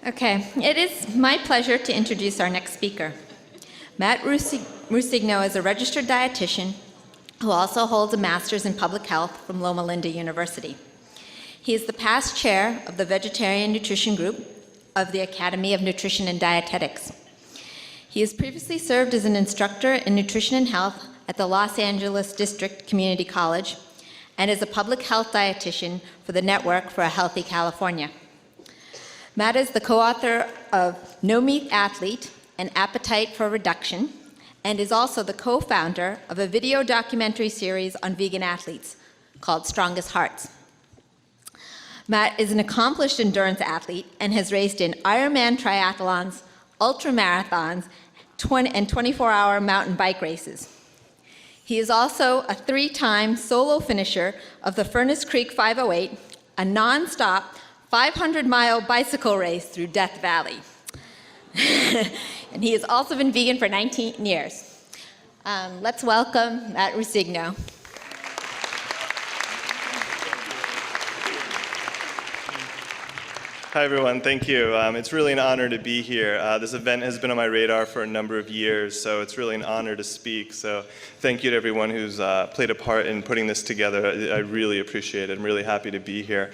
Okay, it is my pleasure to introduce our next speaker. Matt Ruscigno is a registered dietitian who also holds a master's in public health from Loma Linda University. He is the past chair of the Vegetarian Nutrition Group of the Academy of Nutrition and Dietetics. He has previously served as an instructor in nutrition and health at the Los Angeles District Community College and is a public health dietitian for the Network for a Healthy California. Matt is the co-author of No Meat Athlete, An Appetite for Reduction, and is also the co-founder of a video documentary series on vegan athletes called Strongest Hearts. Matt is an accomplished endurance athlete and has raced in Ironman triathlons, ultramarathons, and 24-hour mountain bike races. He is also a 3-time solo finisher of the Furnace Creek 508, a non-stop 500-mile bicycle race through Death Valley. And he has also been vegan for 19 years. Let's welcome Matt Ruscigno. Hi, everyone. Thank you. It's really an honor to be here. This event has been on my radar for a number of years, so it's really an honor to speak. So thank you to everyone who's played a part in putting this together. I really appreciate it. I'm really happy to be here.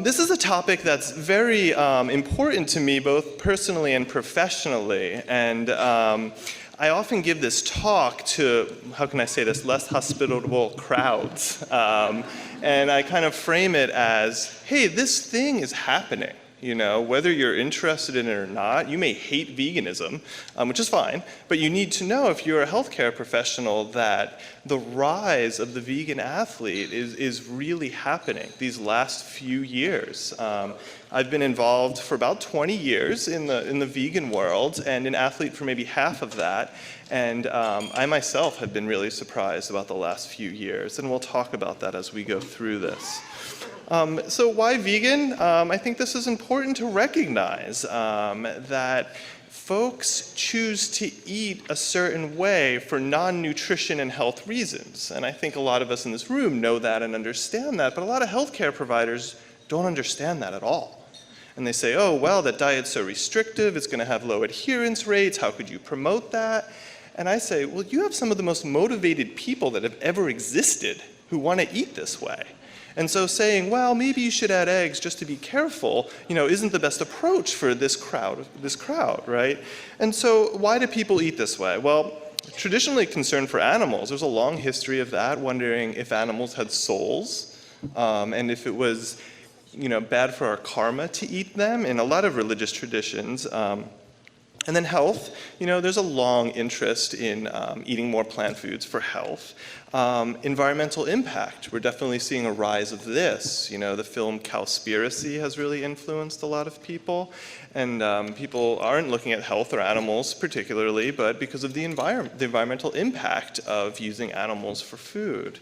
This is a topic that's very important to me, both personally and professionally. And I often give this talk to, how can I say this, less hospitable crowds. And I kind of frame it as, hey, this thing is happening. You know, whether you're interested in it or not, you may hate veganism, which is fine, but you need to know if you're a healthcare professional that the rise of the vegan athlete is really happening these last few years. I've been involved for about 20 years in the vegan world and an athlete for maybe half of that. And I myself have been really surprised about the last few years, and we'll talk about that as we go through this. So why vegan? I think this is important to recognize that folks choose to eat a certain way for non-nutrition and health reasons. And I think a lot of us in this room know that and understand that, but a lot of healthcare providers don't understand that at all. And they say, oh, well, that diet's so restrictive, it's going to have low adherence rates, how could you promote that? And I say, well, you have some of the most motivated people that have ever existed who want to eat this way. And so saying, well, maybe you should add eggs just to be careful, you know, isn't the best approach for this crowd, right? And so why do people eat this way? Well, traditionally concerned for animals, there's a long history of that, wondering if animals had souls, and if it was, you know, bad for our karma to eat them in a lot of religious traditions. And then health, you know, there's a long interest in eating more plant foods for health. Environmental impact, we're definitely seeing a rise of this. You know, the film Cowspiracy has really influenced a lot of people. And people aren't looking at health or animals particularly, but because of the environmental impact of using animals for food.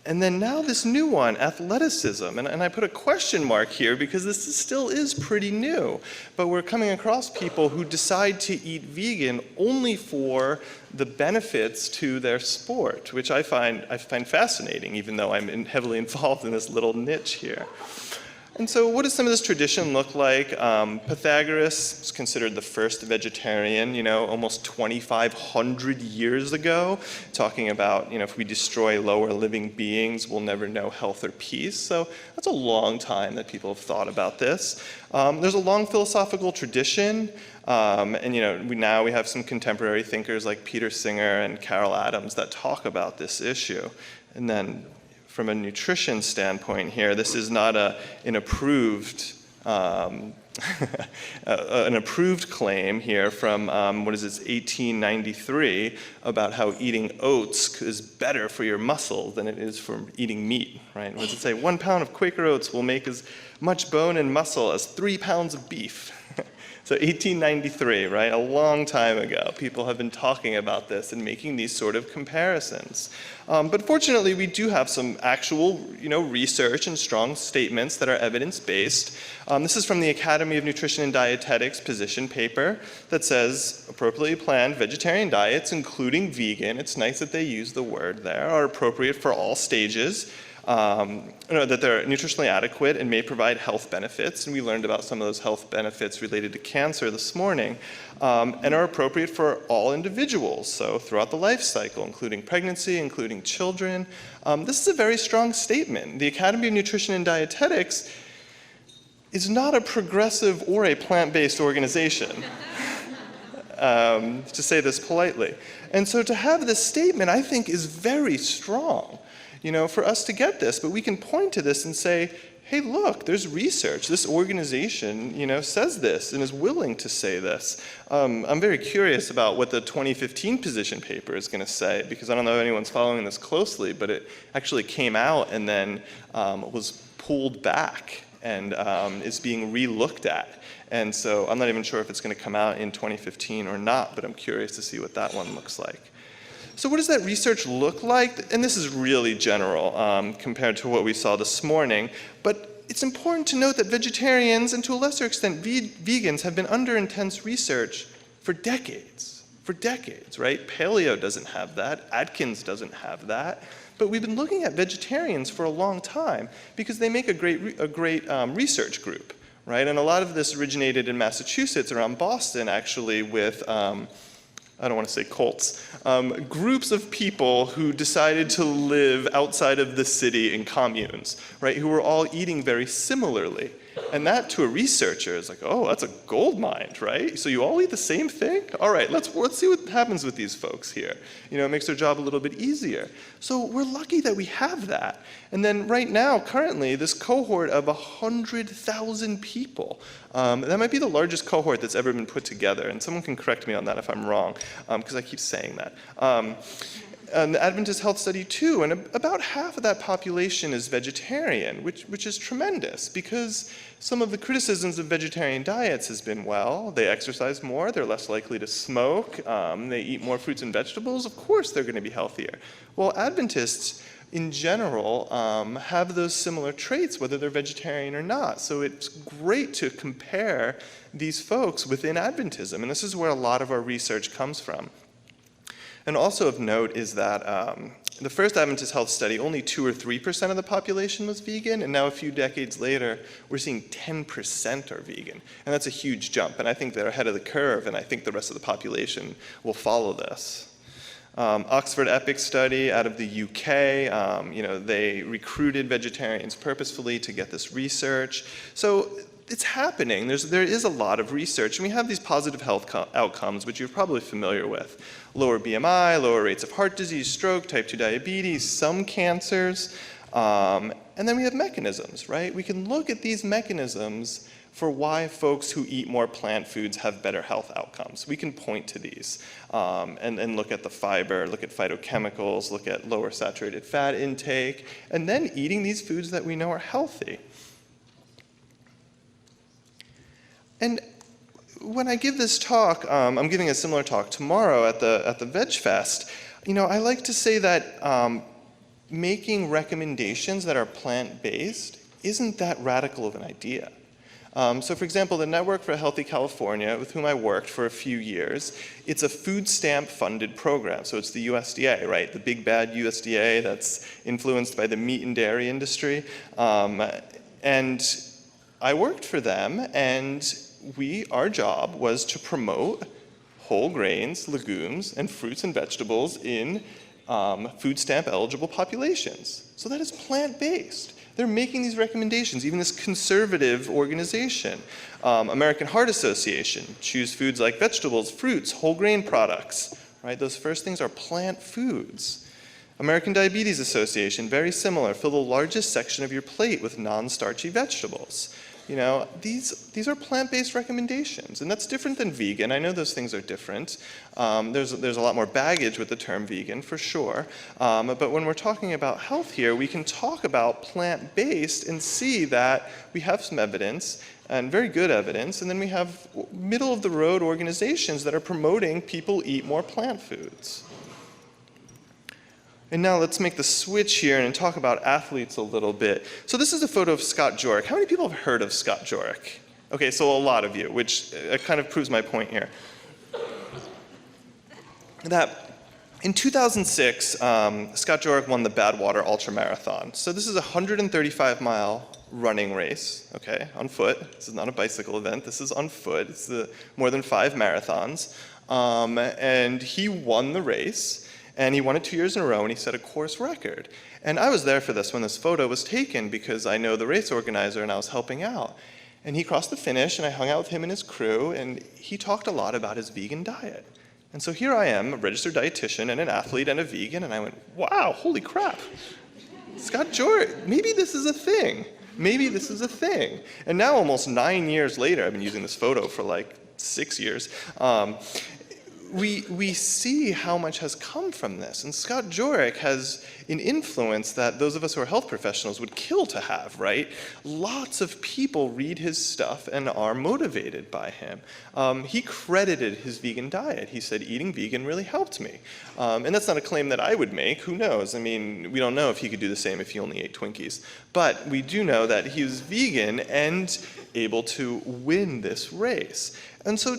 And then now this new one, athleticism. And I put a question mark here because this still is pretty new. But we're coming across people who decide to eat vegan only for the benefits to their sport, which I find fascinating, even though I'm heavily involved in this little niche here. And so what does some of this tradition look like? Pythagoras is considered the first vegetarian, you know, almost 2,500 years ago, talking about, you know, if we destroy lower living beings, we'll never know health or peace. So that's a long time that people have thought about this. There's a long philosophical tradition, and, you know, now we have some contemporary thinkers like Peter Singer and Carol Adams that talk about this issue. And then from a nutrition standpoint here, this is not an approved an approved claim here from, 1893, about how eating oats is better for your muscle than it is for eating meat, right? What does it say? 1 pound of Quaker oats will make as much bone and muscle as 3 pounds of beef. So 1893, right? A long time ago, people have been talking about this and making these sort of comparisons. But fortunately, we do have some actual, research and strong statements that are evidence-based. This is from the Academy of Nutrition and Dietetics position paper that says appropriately planned vegetarian diets, including vegan, it's nice that they use the word there, are appropriate for all stages that they're nutritionally adequate and may provide health benefits, and we learned about some of those health benefits related to cancer this morning, and are appropriate for all individuals, so throughout the life cycle, including pregnancy, including children. This is a very strong statement. The Academy of Nutrition and Dietetics is not a progressive or a plant-based organization, to say this politely. And so to have this statement, I think, is very strong, for us to get this. But we can point to this and say, hey, look, there's research. This organization, says this and is willing to say this. I'm very curious about what the 2015 position paper is going to say, because I don't know if anyone's following this closely, but it actually came out and then was pulled back and is being re-looked at. And so I'm not even sure if it's going to come out in 2015 or not, but I'm curious to see what that one looks like. So what does that research look like? And this is really general compared to what we saw this morning, but it's important to note that vegetarians, and to a lesser extent vegans, have been under intense research for decades, right? Paleo doesn't have that, Atkins doesn't have that, but we've been looking at vegetarians for a long time because they make a great research group. Right? And a lot of this originated in Massachusetts, around Boston, actually, with, I don't want to say cults, groups of people who decided to live outside of the city in communes, right? Who were all eating very similarly. And that, to a researcher, is like, oh, that's a gold mine, right? So you all eat the same thing? All right, let's see what happens with these folks here. It makes their job a little bit easier. So we're lucky that we have that. And then right now, currently, this cohort of 100,000 people, that might be the largest cohort that's ever been put together. And someone can correct me on that if I'm wrong, because I keep saying that. And the Adventist Health Study too, and about half of that population is vegetarian, which is tremendous, because some of the criticisms of vegetarian diets has been, well, they exercise more, they're less likely to smoke, they eat more fruits and vegetables, of course they're going to be healthier. Well, Adventists in general have those similar traits, whether they're vegetarian or not. So it's great to compare these folks within Adventism, and this is where a lot of our research comes from. And also of note is that the first Adventist Health Study, only 2 or 3% of the population was vegan, and now a few decades later, we're seeing 10% are vegan. And that's a huge jump, and I think they're ahead of the curve, and I think the rest of the population will follow this. Oxford EPIC study out of the UK, they recruited vegetarians purposefully to get this research. So it's happening. There is a lot of research, and we have these positive health outcomes, which you're probably familiar with. Lower BMI, lower rates of heart disease, stroke, type 2 diabetes, some cancers, and then we have mechanisms, right? We can look at these mechanisms for why folks who eat more plant foods have better health outcomes. We can point to these and look at the fiber, look at phytochemicals, look at lower saturated fat intake, and then eating these foods that we know are healthy. And when I give this talk, I'm giving a similar talk tomorrow at the Veg Fest. I like to say that making recommendations that are plant-based isn't that radical of an idea. So for example, the Network for a Healthy California, with whom I worked for a few years, it's a food stamp funded program. So it's the USDA, right? The big bad USDA that's influenced by the meat and dairy industry. And I worked for them, and our job was to promote whole grains, legumes, and fruits and vegetables in food stamp eligible populations. So that is plant-based. They're making these recommendations, even this conservative organization. American Heart Association, choose foods like vegetables, fruits, whole grain products, right? Those first things are plant foods. American Diabetes Association, very similar, fill the largest section of your plate with non-starchy vegetables. These are plant-based recommendations, and that's different than vegan. I know those things are different. There's a lot more baggage with the term vegan, for sure. But when we're talking about health here, we can talk about plant-based and see that we have some evidence, and very good evidence, and then we have middle-of-the-road organizations that are promoting people eat more plant foods. And now let's make the switch here and talk about athletes a little bit. So this is a photo of Scott Jurek. How many people have heard of Scott Jurek? Okay, so a lot of you, which kind of proves my point here. That In 2006, Scott Jurek won the Badwater Ultramarathon. So this is a 135-mile running race, okay, on foot. This is not a bicycle event. This is on foot. It's more than 5 marathons. And he won the race, and he won it 2 years in a row, and he set a course record. And I was there for this when this photo was taken because I know the race organizer and I was helping out. And he crossed the finish, and I hung out with him and his crew, and he talked a lot about his vegan diet. And so here I am, a registered dietitian and an athlete and a vegan, and I went, wow, holy crap. Scott Jurek, maybe this is a thing. Maybe this is a thing. And now almost 9 years later, I've been using this photo for like 6 years, we see how much has come from this. And Scott Jurek has an influence that those of us who are health professionals would kill to have, right? Lots of people read his stuff and are motivated by him. He credited his vegan diet. He said, eating vegan really helped me. And that's not a claim that I would make. Who knows? I mean, we don't know if he could do the same if he only ate Twinkies. But we do know that he was vegan and able to win this race. And so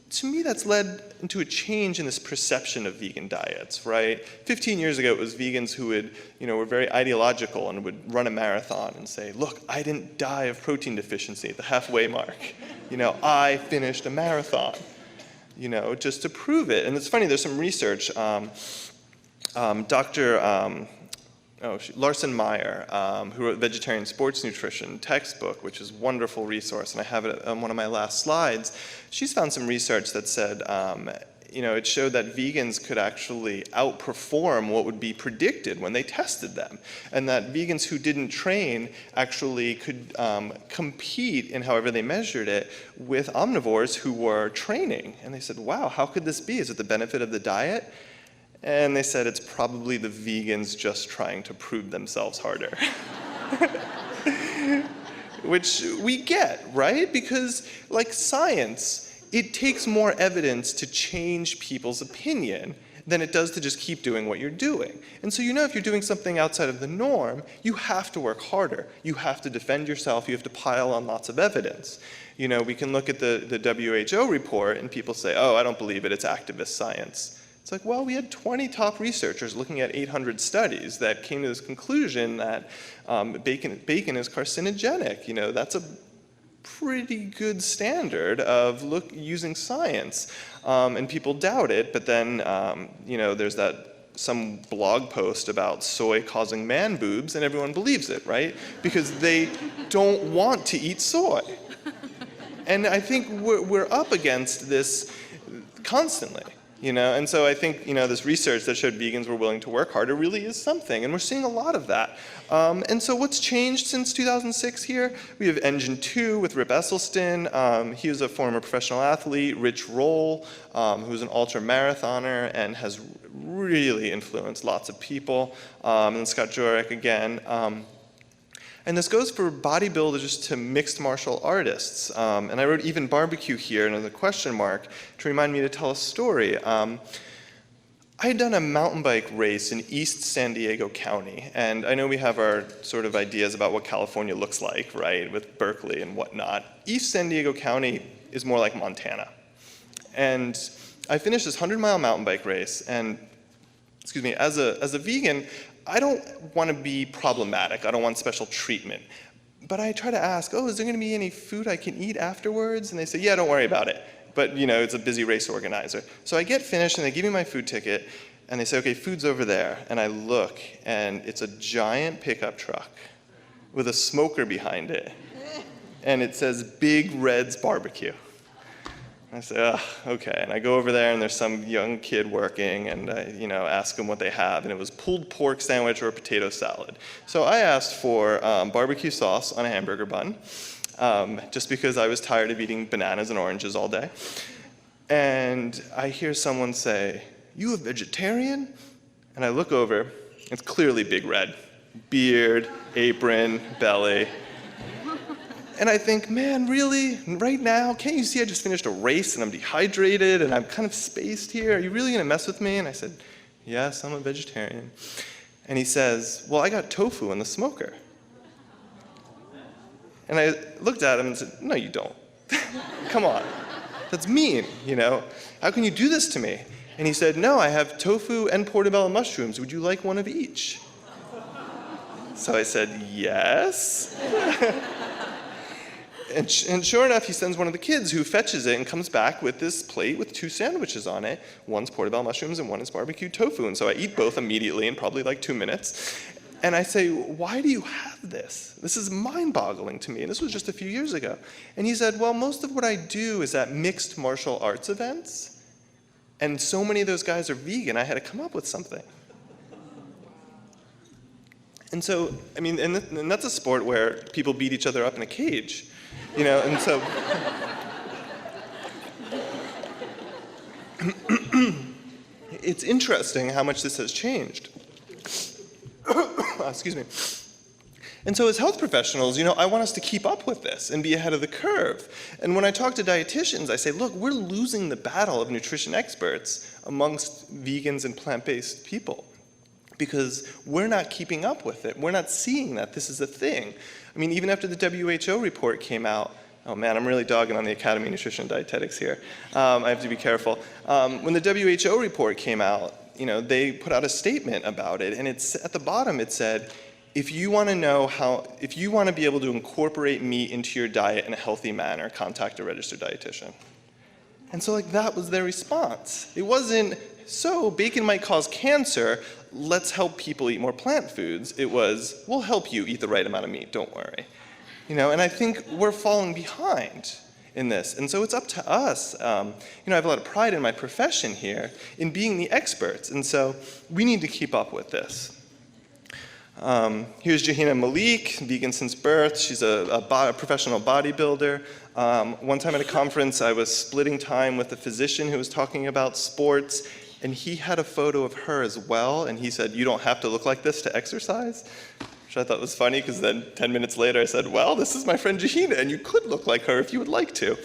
to me, that's led into a change in this perception of vegan diets, right? 15 years ago, it was vegans who were very ideological and would run a marathon and say, look, I didn't die of protein deficiency at the halfway mark. I finished a marathon, just to prove it. And it's funny, there's some research. Dr. Larson Meyer, who wrote Vegetarian Sports Nutrition textbook, which is a wonderful resource, and I have it on one of my last slides. She's found some research that said, it showed that vegans could actually outperform what would be predicted when they tested them, and that vegans who didn't train actually could compete in however they measured it with omnivores who were training. And they said, wow, how could this be? Is it the benefit of the diet? And they said it's probably the vegans just trying to prove themselves harder. Which we get, right? Because like science, it takes more evidence to change people's opinion than it does to just keep doing what you're doing. And so if you're doing something outside of the norm, you have to work harder. You have to defend yourself. You have to pile on lots of evidence. We can look at the WHO report and people say, oh, I don't believe it, it's activist science. It's like, well, we had 20 top researchers looking at 800 studies that came to this conclusion that bacon is carcinogenic. That's a pretty good standard of using science. And people doubt it, but then, there's some blog post about soy causing man boobs, and everyone believes it, right? Because they don't want to eat soy. And I think we're up against this constantly. And so I think, this research that showed vegans were willing to work harder really is something, and we're seeing a lot of that. And so what's changed since 2006 here? We have Engine 2 with Rip Esselstyn. He was a former professional athlete. Rich Roll, who's an ultra-marathoner and has really influenced lots of people. And then Scott Jurek again. And this goes for bodybuilders to mixed martial artists. And I wrote even barbecue here and as a question mark to remind me to tell a story. I had done a mountain bike race in East San Diego County. And I know we have our sort of ideas about what California looks like, right, with Berkeley and whatnot. East San Diego County is more like Montana. And I finished this 100-mile mountain bike race. And, as a vegan, I don't want to be problematic. I don't want special treatment. But I try to ask, is there going to be any food I can eat afterwards? And they say, yeah, don't worry about it. But, it's a busy race organizer. So I get finished, and they give me my food ticket, and they say, okay, food's over there. And I look, and it's a giant pickup truck with a smoker behind it. And it says, Big Red's Barbecue. I say, okay. And I go over there, and there's some young kid working, and I, ask them what they have. And it was pulled pork sandwich or a potato salad. So I asked for barbecue sauce on a hamburger bun, just because I was tired of eating bananas and oranges all day. And I hear someone say, you a vegetarian? And I look over, it's clearly Big Red. Beard, apron, belly. And I think, man, really? Right now? Can't you see I just finished a race and I'm dehydrated and I'm kind of spaced here? Are you really going to mess with me? And I said, yes, I'm a vegetarian. And he says, well, I got tofu in the smoker. And I looked at him and said, no, you don't. Come on. That's mean, How can you do this to me? And he said, no, I have tofu and portobello mushrooms. Would you like one of each? So I said, yes. And sure enough, he sends one of the kids who fetches it and comes back with this plate with 2 sandwiches on it. One's portobello mushrooms and one is barbecued tofu. And so I eat both immediately in probably like 2 minutes. And I say, why do you have this? This is mind-boggling to me. And this was just a few years ago. And he said, well, most of what I do is at mixed martial arts events. And so many of those guys are vegan, I had to come up with something. And so, I mean, and that's a sport where people beat each other up in a cage, you know, and so. It's interesting how much this has changed. Excuse me. And so as health professionals, you know, I want us to keep up with this and be ahead of the curve. And when I talk to dietitians, I say, look, we're losing the battle of nutrition experts amongst vegans and plant-based people because we're not keeping up with it. We're not seeing that this is a thing. I mean, even after the WHO report came out, oh man, I'm really dogging on the Academy of Nutrition and Dietetics here. I have to be careful. When the WHO report came out, you know, they put out a statement about it, and it's at the bottom it said, if you want to be able to incorporate meat into your diet in a healthy manner, contact a registered dietitian. And so like that was their response. It wasn't, so bacon might cause cancer, let's help people eat more plant foods. It was, we'll help you eat the right amount of meat, don't worry. You know, and I think we're falling behind in this. And so it's up to us. You know, I have a lot of pride in my profession here in being the experts. And so we need to keep up with this. Here's Jahina Malik, vegan since birth. She's a professional bodybuilder. One time at a conference, I was splitting time with a physician who was talking about sports, and he had a photo of her as well, and he said, you don't have to look like this to exercise, which I thought was funny, because then 10 minutes later I said, well, this is my friend Jahina, and you could look like her if you would like to.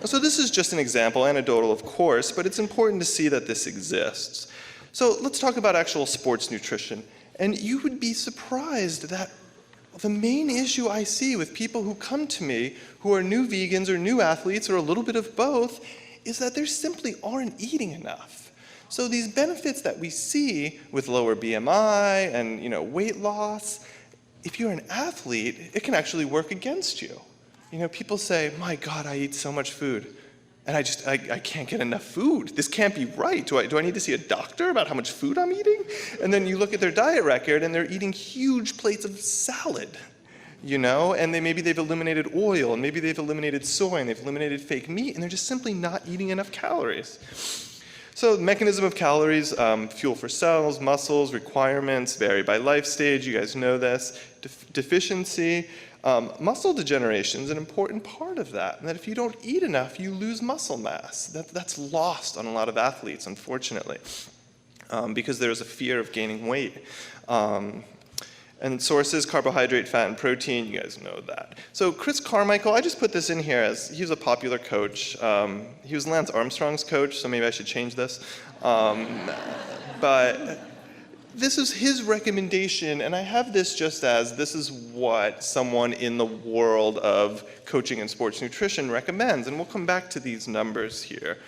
So this is just an example, anecdotal of course, but it's important to see that this exists. So let's talk about actual sports nutrition. And you would be surprised that the main issue I see with people who come to me who are new vegans or new athletes or a little bit of both is that they simply aren't eating enough. So these benefits that we see with lower BMI and, you know, weight loss, if you're an athlete, it can actually work against you. You know, people say, my God, I eat so much food. And I can't get enough food. This can't be right. Do I need to see a doctor about how much food I'm eating? And then you look at their diet record and they're eating huge plates of salad, you know? And maybe they've eliminated oil, and maybe they've eliminated soy, and they've eliminated fake meat, and they're just simply not eating enough calories. So the mechanism of calories, fuel for cells, muscles, requirements, vary by life stage. You guys know this. Deficiency. Muscle degeneration is an important part of that, and that if you don't eat enough, you lose muscle mass. That's lost on a lot of athletes, unfortunately, because there's a fear of gaining weight. And sources, carbohydrate, fat, and protein, you guys know that. So Chris Carmichael, I just put this in here as he was a popular coach. He was Lance Armstrong's coach, so maybe I should change this. But this is his recommendation, and I have this just as this is what someone in the world of coaching and sports nutrition recommends, and we'll come back to these numbers here.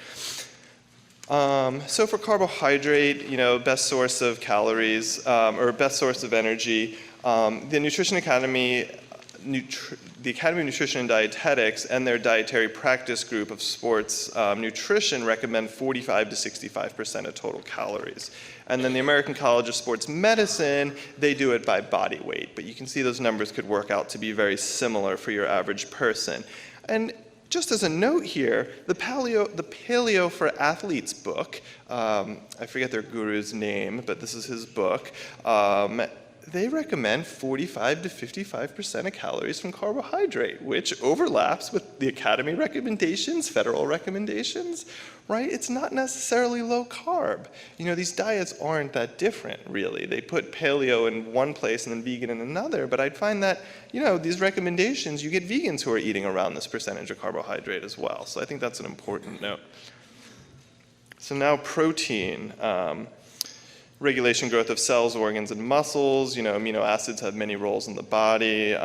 So for carbohydrate, you know, best source of calories, or best source of energy, the Nutrition Academy, the Academy of Nutrition and Dietetics and their dietary practice group of sports nutrition recommend 45 to 65% of total calories. And then the American College of Sports Medicine, they do it by body weight. But you can see those numbers could work out to be very similar for your average person. And just as a note here, the Paleo for Athletes book, I forget their guru's name, but this is his book, they recommend 45 to 55% of calories from carbohydrate, which overlaps with the Academy recommendations, federal recommendations, right? It's not necessarily low carb. You know, these diets aren't that different, really. They put paleo in one place and then vegan in another, but I'd find that, you know, these recommendations, you get vegans who are eating around this percentage of carbohydrate as well. So I think that's an important note. So now protein. regulation growth of cells, organs, and muscles. Amino acids have many roles in the body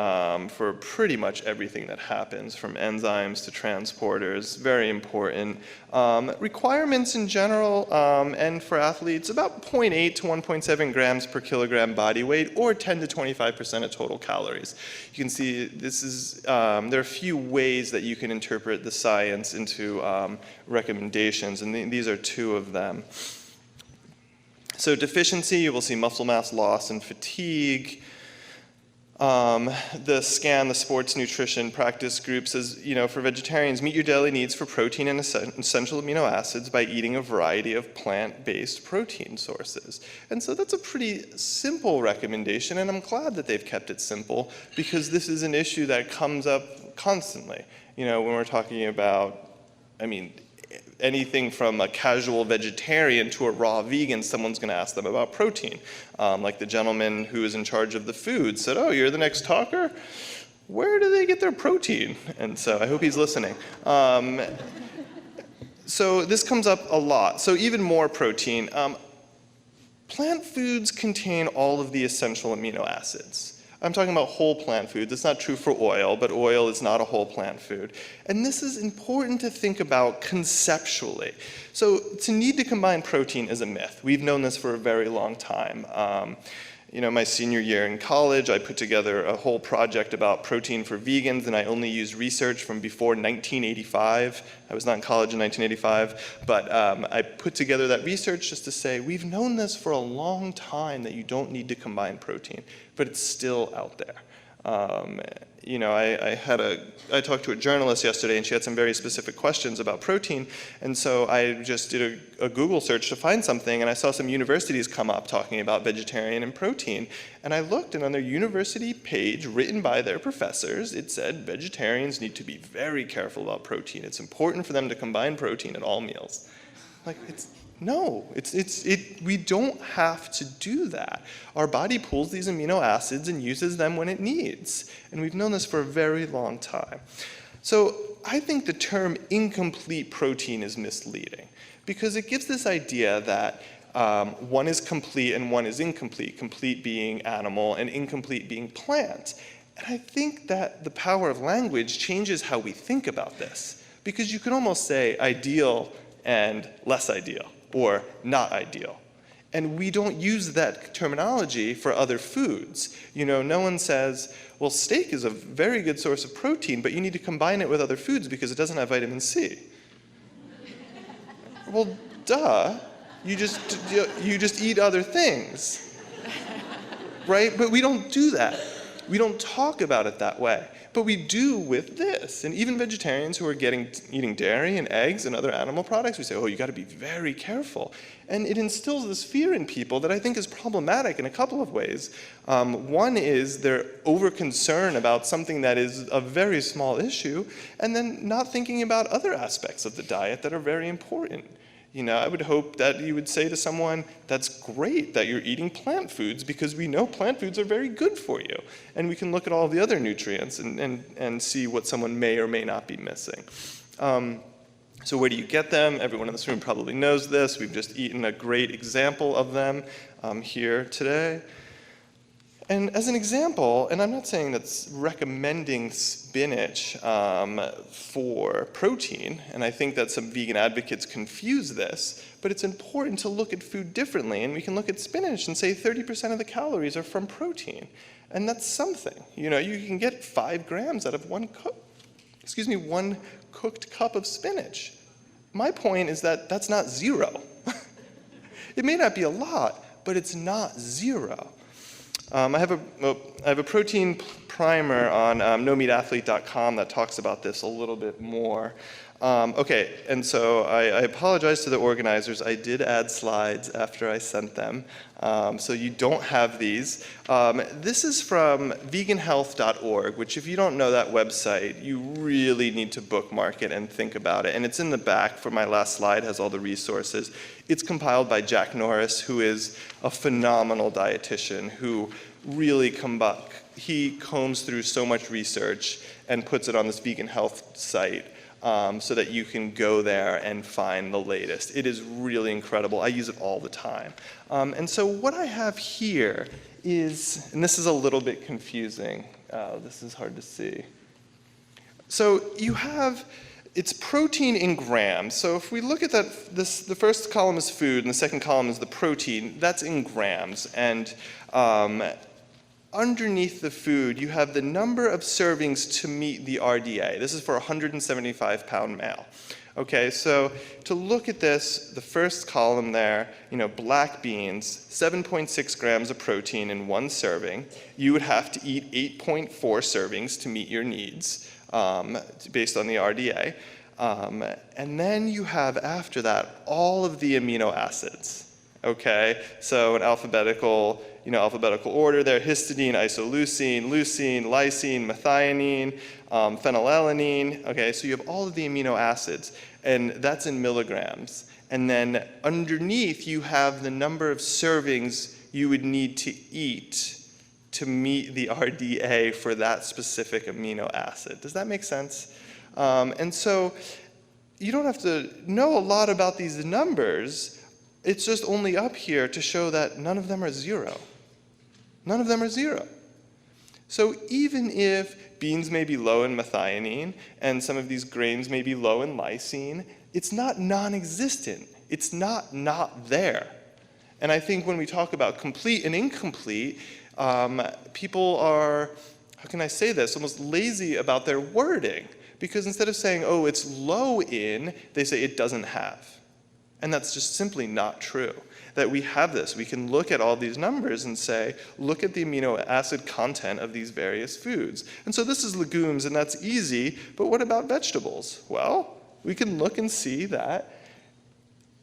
for pretty much everything that happens, from enzymes to transporters. Very important. Requirements in general, and for athletes, about 0.8 to 1.7 grams per kilogram body weight, or 10 to 25% of total calories. You can see this is, there are a few ways that you can interpret the science into recommendations, and these are two of them. So deficiency, you will see muscle mass loss and fatigue. The sports nutrition practice group says, for vegetarians, meet your daily needs for protein and essential amino acids by eating a variety of plant-based protein sources. And so that's a pretty simple recommendation, and I'm glad that they've kept it simple, because this is an issue that comes up constantly. When we're talking about, anything from a casual vegetarian to a raw vegan, someone's going to ask them about protein. Like the gentleman who is in charge of the food said, "Oh, you're the next talker? Where do they get their protein?" And so I hope he's listening. So this comes up a lot. So even more protein. Plant foods contain all of the essential amino acids. I'm talking about whole plant foods. It's not true for oil, but oil is not a whole plant food. And this is important to think about conceptually. So to need to combine protein is a myth. We've known this for a very long time. My senior year in college, I put together a whole project about protein for vegans, and I only used research from before 1985. I was not in college in 1985, but I put together that research just to say, we've known this for a long time, that you don't need to combine protein, but it's still out there. I talked to a journalist yesterday, and she had some very specific questions about protein, and so I just did a Google search to find something, and I saw some universities come up talking about vegetarian and protein, and I looked, and on their university page, written by their professors, it said vegetarians need to be very careful about protein. It's important for them to combine protein at all meals. We don't have to do that. Our body pulls these amino acids and uses them when it needs. And we've known this for a very long time. So I think the term incomplete protein is misleading, because it gives this idea that one is complete and one is incomplete, complete being animal and incomplete being plant. And I think that the power of language changes how we think about this, because you can almost say ideal and less ideal, or not ideal. And we don't use that terminology for other foods. No one says, well, steak is a very good source of protein, but you need to combine it with other foods because it doesn't have vitamin C. Well, duh. You just eat other things, right? But we don't do that. We don't talk about it that way. But we do with this. And even vegetarians who are eating dairy and eggs and other animal products, we say, oh, you got to be very careful. And it instills this fear in people that I think is problematic in a couple of ways. One is their over-concern about something that is a very small issue, and then not thinking about other aspects of the diet that are very important. I would hope that you would say to someone, that's great that you're eating plant foods, because we know plant foods are very good for you. And we can look at all the other nutrients and see what someone may or may not be missing. So where do you get them? Everyone in this room probably knows this. We've just eaten a great example of them here today. And as an example, and I'm not saying that's recommending spinach for protein, and I think that some vegan advocates confuse this, but it's important to look at food differently, and we can look at spinach and say 30% of the calories are from protein, and that's something. You can get 5 grams out of one cooked cup of spinach. My point is that that's not zero. It may not be a lot, but it's not zero. I have a protein primer on nomeatathlete.com that talks about this a little bit more. Okay, and so I apologize to the organizers. I did add slides after I sent them, so you don't have these. This is from veganhealth.org, which if you don't know that website, you really need to bookmark it and think about it. And it's in the back for my last slide, has all the resources. It's compiled by Jack Norris, who is a phenomenal dietitian who really combs through so much research and puts it on this vegan health site. so that you can go there and find the latest. It is really incredible. I use it all the time. And so what I have here is, and this is a little bit confusing. This is hard to see. So you have, it's protein in grams. So if we look at that, the first column is food and the second column is the protein. That's in grams. And underneath the food, you have the number of servings to meet the RDA. This is for a 175-pound male. Okay, so to look at this, the first column there, black beans, 7.6 grams of protein in one serving. You would have to eat 8.4 servings to meet your needs based on the RDA. And then you have, after that, all of the amino acids. Okay, so in alphabetical order there: histidine, isoleucine, leucine, lysine, methionine, phenylalanine. Okay, so you have all of the amino acids, and that's in milligrams. And then underneath, you have the number of servings you would need to eat to meet the RDA for that specific amino acid. Does that make sense? And so you don't have to know a lot about these numbers. It's just only up here to show that none of them are zero. None of them are zero. So even if beans may be low in methionine and some of these grains may be low in lysine, it's not non-existent. It's not there. And I think when we talk about complete and incomplete, people are, how can I say this, almost lazy about their wording. Because instead of saying, oh, it's low in, they say it doesn't have. And that's just simply not true. That we have this. We can look at all these numbers and say, look at the amino acid content of these various foods. And so this is legumes, and that's easy, but what about vegetables? Well, we can look and see that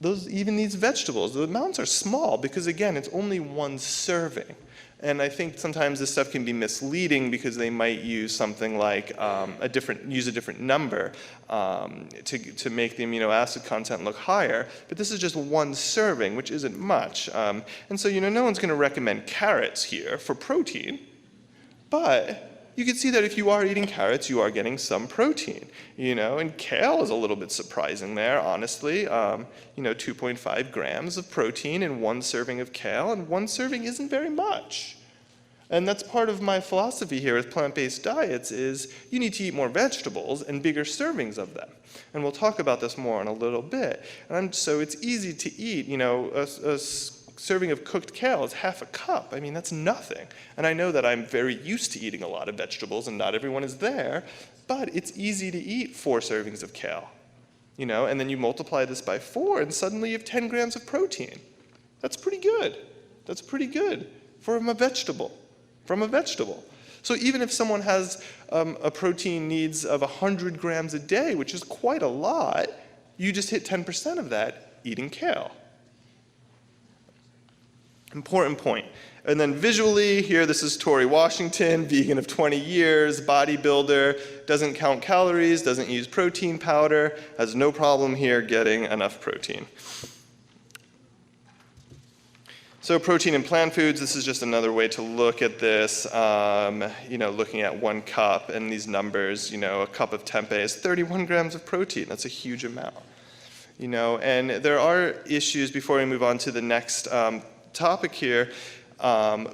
even these vegetables, the amounts are small because, again, it's only one serving. And I think sometimes this stuff can be misleading because they might use something like use a different number to make the amino acid content look higher. But this is just one serving, which isn't much. And so no one's going to recommend carrots here for protein. But you can see that if you are eating carrots, you are getting some protein. And kale is a little bit surprising there, honestly. 2.5 grams of protein in one serving of kale, and one serving isn't very much. And that's part of my philosophy here with plant-based diets is you need to eat more vegetables and bigger servings of them. And we'll talk about this more in a little bit. So it's easy to eat, a serving of cooked kale is half a cup. I mean, that's nothing. And I know that I'm very used to eating a lot of vegetables, and not everyone is there, but it's easy to eat 4 servings of kale. And then you multiply this by 4, and suddenly you have 10 grams of protein. That's pretty good. That's pretty good from a vegetable. So even if someone has a protein needs of 100 grams a day, which is quite a lot, you just hit 10% of that eating kale. Important point. And then visually, here, this is Tori Washington, vegan of 20 years, bodybuilder, doesn't count calories, doesn't use protein powder, has no problem here getting enough protein. So protein in plant foods, this is just another way to look at this, looking at 1 cup and these numbers, a cup of tempeh is 31 grams of protein. That's a huge amount. And there are issues before we move on to the next topic here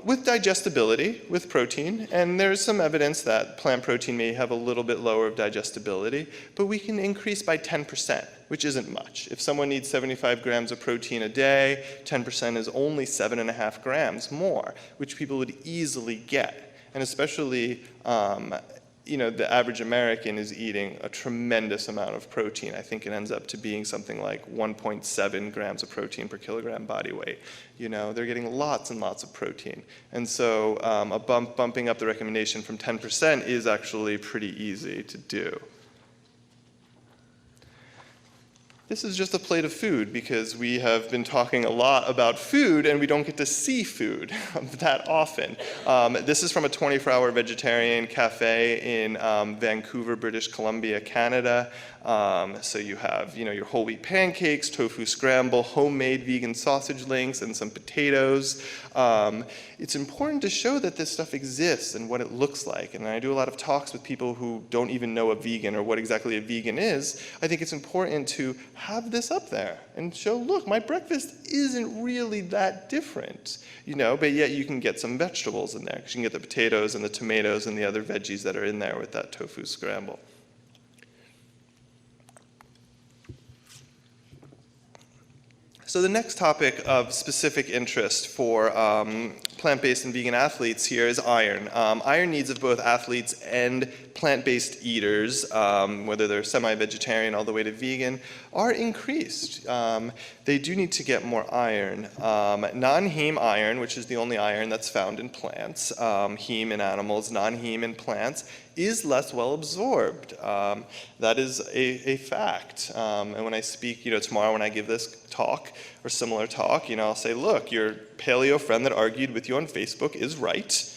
with digestibility with protein, and there's some evidence that plant protein may have a little bit lower of digestibility, but we can increase by 10%, which isn't much. If someone needs 75 grams of protein a day, 10% is only 7.5 grams more, which people would easily get. And especially the average American is eating a tremendous amount of protein. I think it ends up to being something like 1.7 grams of protein per kilogram body weight. They're getting lots and lots of protein. And so bumping up the recommendation from 10% is actually pretty easy to do. This is just a plate of food because we have been talking a lot about food and we don't get to see food that often. This is from a 24-hour vegetarian cafe in Vancouver, British Columbia, Canada. So you have, your whole wheat pancakes, tofu scramble, homemade vegan sausage links, and some potatoes. It's important to show that this stuff exists and what it looks like. And I do a lot of talks with people who don't even know a vegan or what exactly a vegan is. I think it's important to have this up there and show, look, my breakfast isn't really that different, but yet you can get some vegetables in there, because you can get the potatoes and the tomatoes and the other veggies that are in there with that tofu scramble. So the next topic of specific interest for plant-based and vegan athletes here is iron. Iron needs of both athletes and plant-based eaters, whether they're semi-vegetarian all the way to vegan, are increased. They do need to get more iron. Non-heme iron, which is the only iron that's found in plants, heme in animals, non-heme in plants, is less well absorbed. That is a fact. And when I speak, tomorrow when I give this talk or similar talk, I'll say, look, your paleo friend that argued with you on Facebook is right.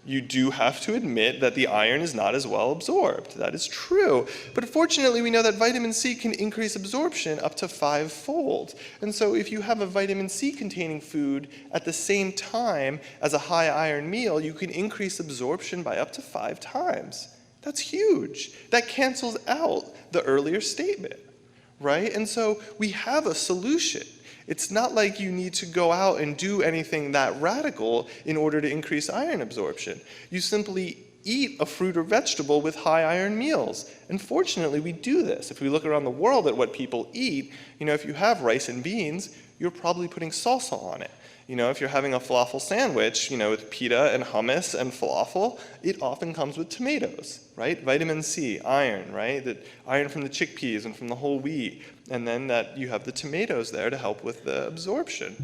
You do have to admit that the iron is not as well absorbed. That is true. But fortunately, we know that vitamin C can increase absorption up to 5-fold. And so if you have a vitamin C containing food at the same time as a high iron meal, you can increase absorption by up to 5 times. That's huge. That cancels out the earlier statement, right? And so we have a solution. It's not like you need to go out and do anything that radical in order to increase iron absorption. You simply eat a fruit or vegetable with high iron meals. And fortunately, we do this. If we look around the world at what people eat, if you have rice and beans, you're probably putting salsa on it. If you're having a falafel sandwich, with pita and hummus and falafel, it often comes with tomatoes, right? Vitamin C, iron, right? The iron from the chickpeas and from the whole wheat. And then that you have the tomatoes there to help with the absorption,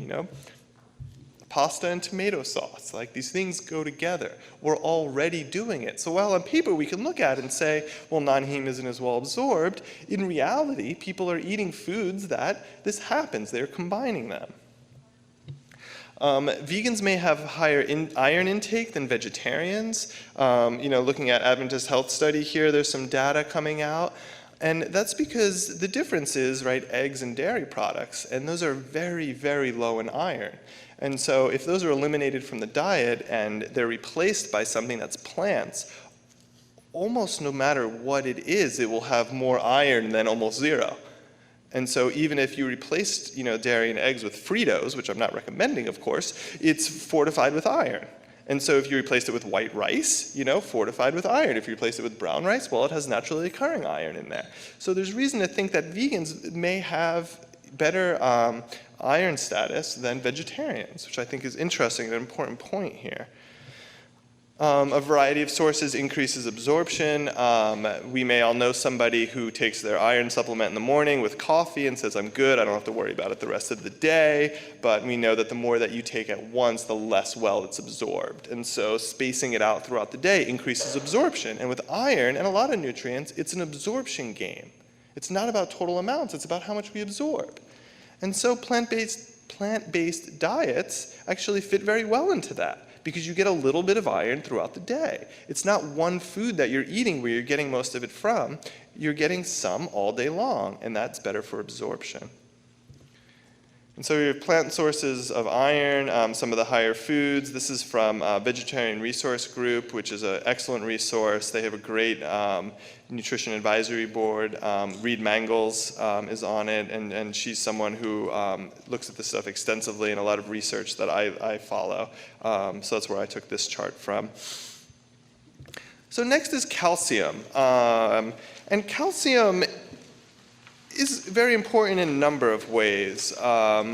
Pasta and tomato sauce, like these things go together. We're already doing it. So while on paper we can look at it and say, well, non-heme isn't as well absorbed, in reality, people are eating foods that this happens. They're combining them. Vegans may have higher iron intake than vegetarians. Looking at Adventist Health Study here, there's some data coming out. And that's because the difference is, right, eggs and dairy products, and those are very, very low in iron. And so if those are eliminated from the diet and they're replaced by something that's plants, almost no matter what it is, it will have more iron than almost zero. And so even if you replaced, dairy and eggs with Fritos, which I'm not recommending, of course, it's fortified with iron. And so if you replaced it with white rice, fortified with iron. If you replace it with brown rice, well, it has naturally occurring iron in there. So there's reason to think that vegans may have better iron status than vegetarians, which I think is interesting and an important point here. A variety of sources increases absorption. We may all know somebody who takes their iron supplement in the morning with coffee and says, I'm good, I don't have to worry about it the rest of the day. But we know that the more that you take at once, the less well it's absorbed. And so spacing it out throughout the day increases absorption. And with iron and a lot of nutrients, it's an absorption game. It's not about total amounts, it's about how much we absorb. And so plant-based diets actually fit very well into that, because you get a little bit of iron throughout the day. It's not one food that you're eating where you're getting most of it from. You're getting some all day long, and that's better for absorption. And so you have plant sources of iron, some of the higher foods. This is from Vegetarian Resource Group, which is an excellent resource. They have a great nutrition advisory board. Reed Mangels is on it, and she's someone who looks at this stuff extensively and a lot of research that I follow. So that's where I took this chart from. So next is calcium. And calcium is very important in a number of ways.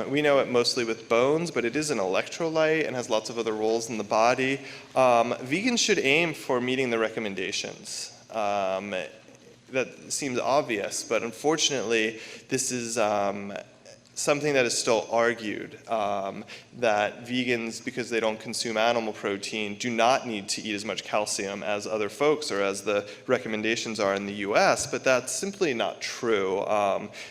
We know it mostly with bones, but it is an electrolyte and has lots of other roles in the body. Vegans should aim for meeting the recommendations. That seems obvious, but unfortunately, this is something that is still argued, that vegans, because they don't consume animal protein, do not need to eat as much calcium as other folks or as the recommendations are in the US, but that's simply not true.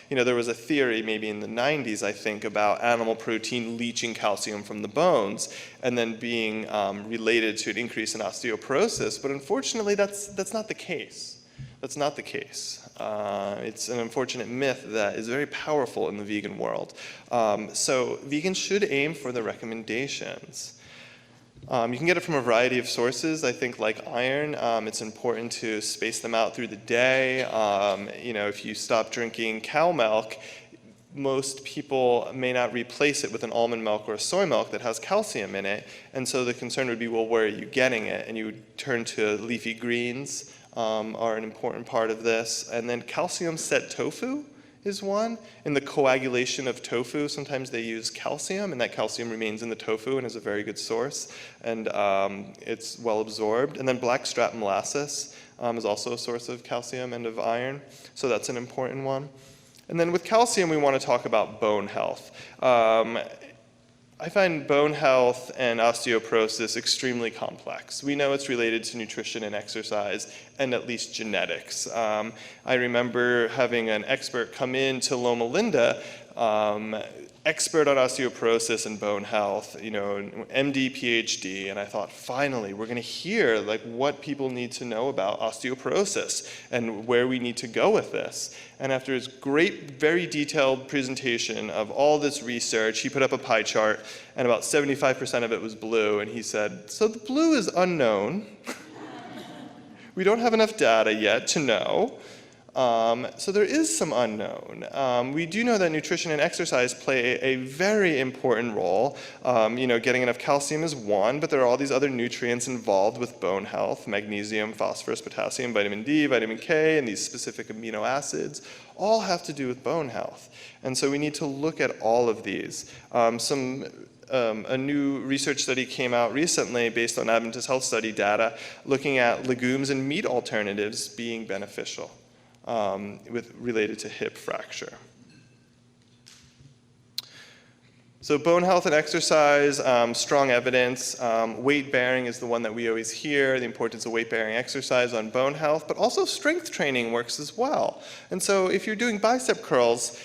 There was a theory maybe in the 90s, I think, about animal protein leaching calcium from the bones and then being related to an increase in osteoporosis, but unfortunately that's not the case. That's not the case. It's an unfortunate myth that is very powerful in the vegan world. So vegans should aim for the recommendations. You can get it from a variety of sources. I think like iron, it's important to space them out through the day. If you stop drinking cow milk, most people may not replace it with an almond milk or a soy milk that has calcium in it. And so the concern would be, well, where are you getting it? And you would turn to leafy greens are an important part of this. And then calcium-set tofu is one. In the coagulation of tofu, sometimes they use calcium, and that calcium remains in the tofu and is a very good source, and it's well absorbed. And then blackstrap molasses is also a source of calcium and of iron, so that's an important one. And then with calcium, we want to talk about bone health. I find bone health and osteoporosis extremely complex. We know it's related to nutrition and exercise and at least genetics. I remember having an expert come in to Loma Linda, expert on osteoporosis and bone health, MD, PhD, and I thought, finally, we're going to hear like what people need to know about osteoporosis and where we need to go with this. And after his great, very detailed presentation of all this research, he put up a pie chart, and about 75% of it was blue, and he said, so the blue is unknown. We don't have enough data yet to know. So there is some unknown. We do know that nutrition and exercise play a very important role. Getting enough calcium is one, but there are all these other nutrients involved with bone health: magnesium, phosphorus, potassium, vitamin D, vitamin K, and these specific amino acids all have to do with bone health. And so we need to look at all of these. A new research study came out recently based on Adventist Health Study data looking at legumes and meat alternatives being beneficial. Related to hip fracture. So bone health and exercise, strong evidence. Weight bearing is the one that we always hear, the importance of weight bearing exercise on bone health, but also strength training works as well. And so if you're doing bicep curls,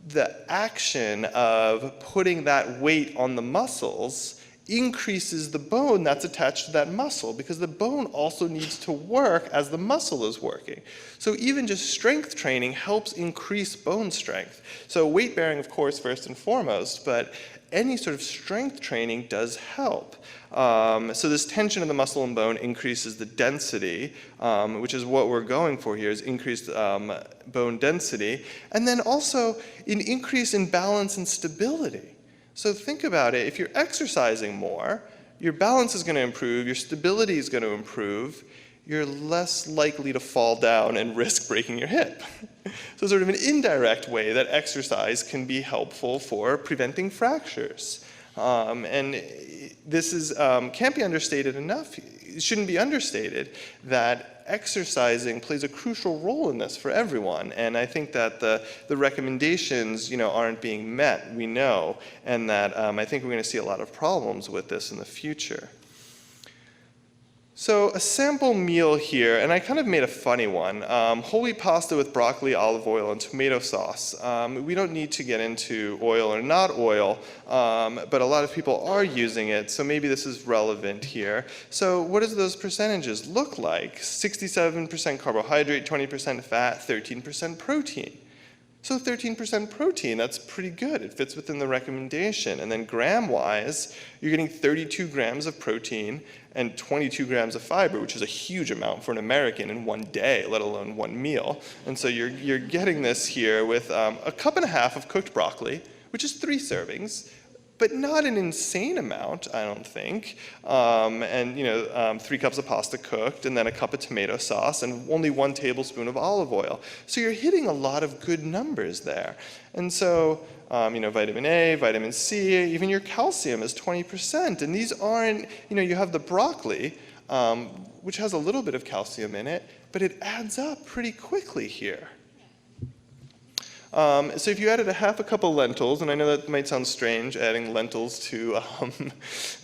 the action of putting that weight on the muscles increases the bone that's attached to that muscle, because the bone also needs to work as the muscle is working. So even just strength training helps increase bone strength. So weight bearing, of course, first and foremost, but any sort of strength training does help. So this tension of the muscle and bone increases the density, which is what we're going for here, is increased bone density, and then also an increase in balance and stability. So think about it, if you're exercising more, your balance is going to improve, your stability is going to improve, you're less likely to fall down and risk breaking your hip. So sort of an indirect way that exercise can be helpful for preventing fractures. And this is, can't be understated enough, it shouldn't be understated, that exercising plays a crucial role in this for everyone. And I think that the recommendations, aren't being met, we know, and that I think we're going to see a lot of problems with this in the future. So a sample meal here, and I kind of made a funny one, whole wheat pasta with broccoli, olive oil, and tomato sauce. We don't need to get into oil or not oil, but a lot of people are using it, so maybe this is relevant here. So what does those percentages look like? 67% carbohydrate, 20% fat, 13% protein. So 13% protein, that's pretty good. It fits within the recommendation. And then gram-wise, you're getting 32 grams of protein and 22 grams of fiber, which is a huge amount for an American in one day, let alone one meal. And so you're getting this here with a cup and a half of cooked broccoli, which is 3 servings, but not an insane amount, I don't think. 3 cups of pasta cooked, and then a cup of tomato sauce, and only 1 tablespoon of olive oil. So you're hitting a lot of good numbers there. And so, vitamin A, vitamin C, even your calcium is 20%. And these aren't, you have the broccoli, which has a little bit of calcium in it, but it adds up pretty quickly here. So if you added a half a cup of lentils, and I know that might sound strange, adding lentils to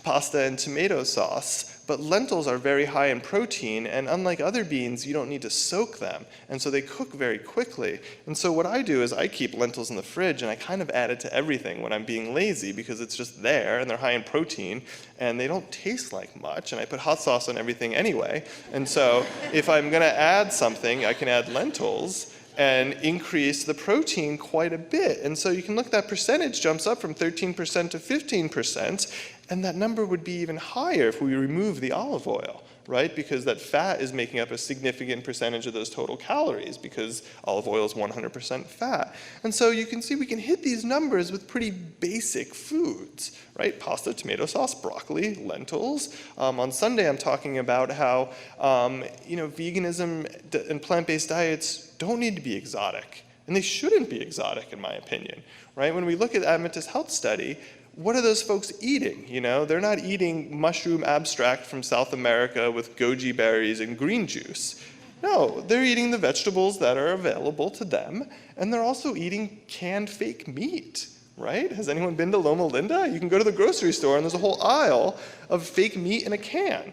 pasta and tomato sauce, but lentils are very high in protein, and unlike other beans, you don't need to soak them, and so they cook very quickly. And so what I do is I keep lentils in the fridge, and I kind of add it to everything when I'm being lazy, because it's just there, and they're high in protein, and they don't taste like much, and I put hot sauce on everything anyway. And so if I'm going to add something, I can add lentils, and increase the protein quite a bit. And so you can look, that percentage jumps up from 13% to 15%, and that number would be even higher if we remove the olive oil, right? Because that fat is making up a significant percentage of those total calories, because olive oil is 100% fat. And so you can see we can hit these numbers with pretty basic foods, right? Pasta, tomato sauce, broccoli, lentils. On Sunday, I'm talking about how veganism and plant-based diets don't need to be exotic, and they shouldn't be exotic, in my opinion, right? When we look at Adventist Health Study, what are those folks eating? They're not eating mushroom abstract from South America with goji berries and green juice. No, they're eating the vegetables that are available to them, and they're also eating canned fake meat, right? Has anyone been to Loma Linda? You can go to the grocery store, and there's a whole aisle of fake meat in a can.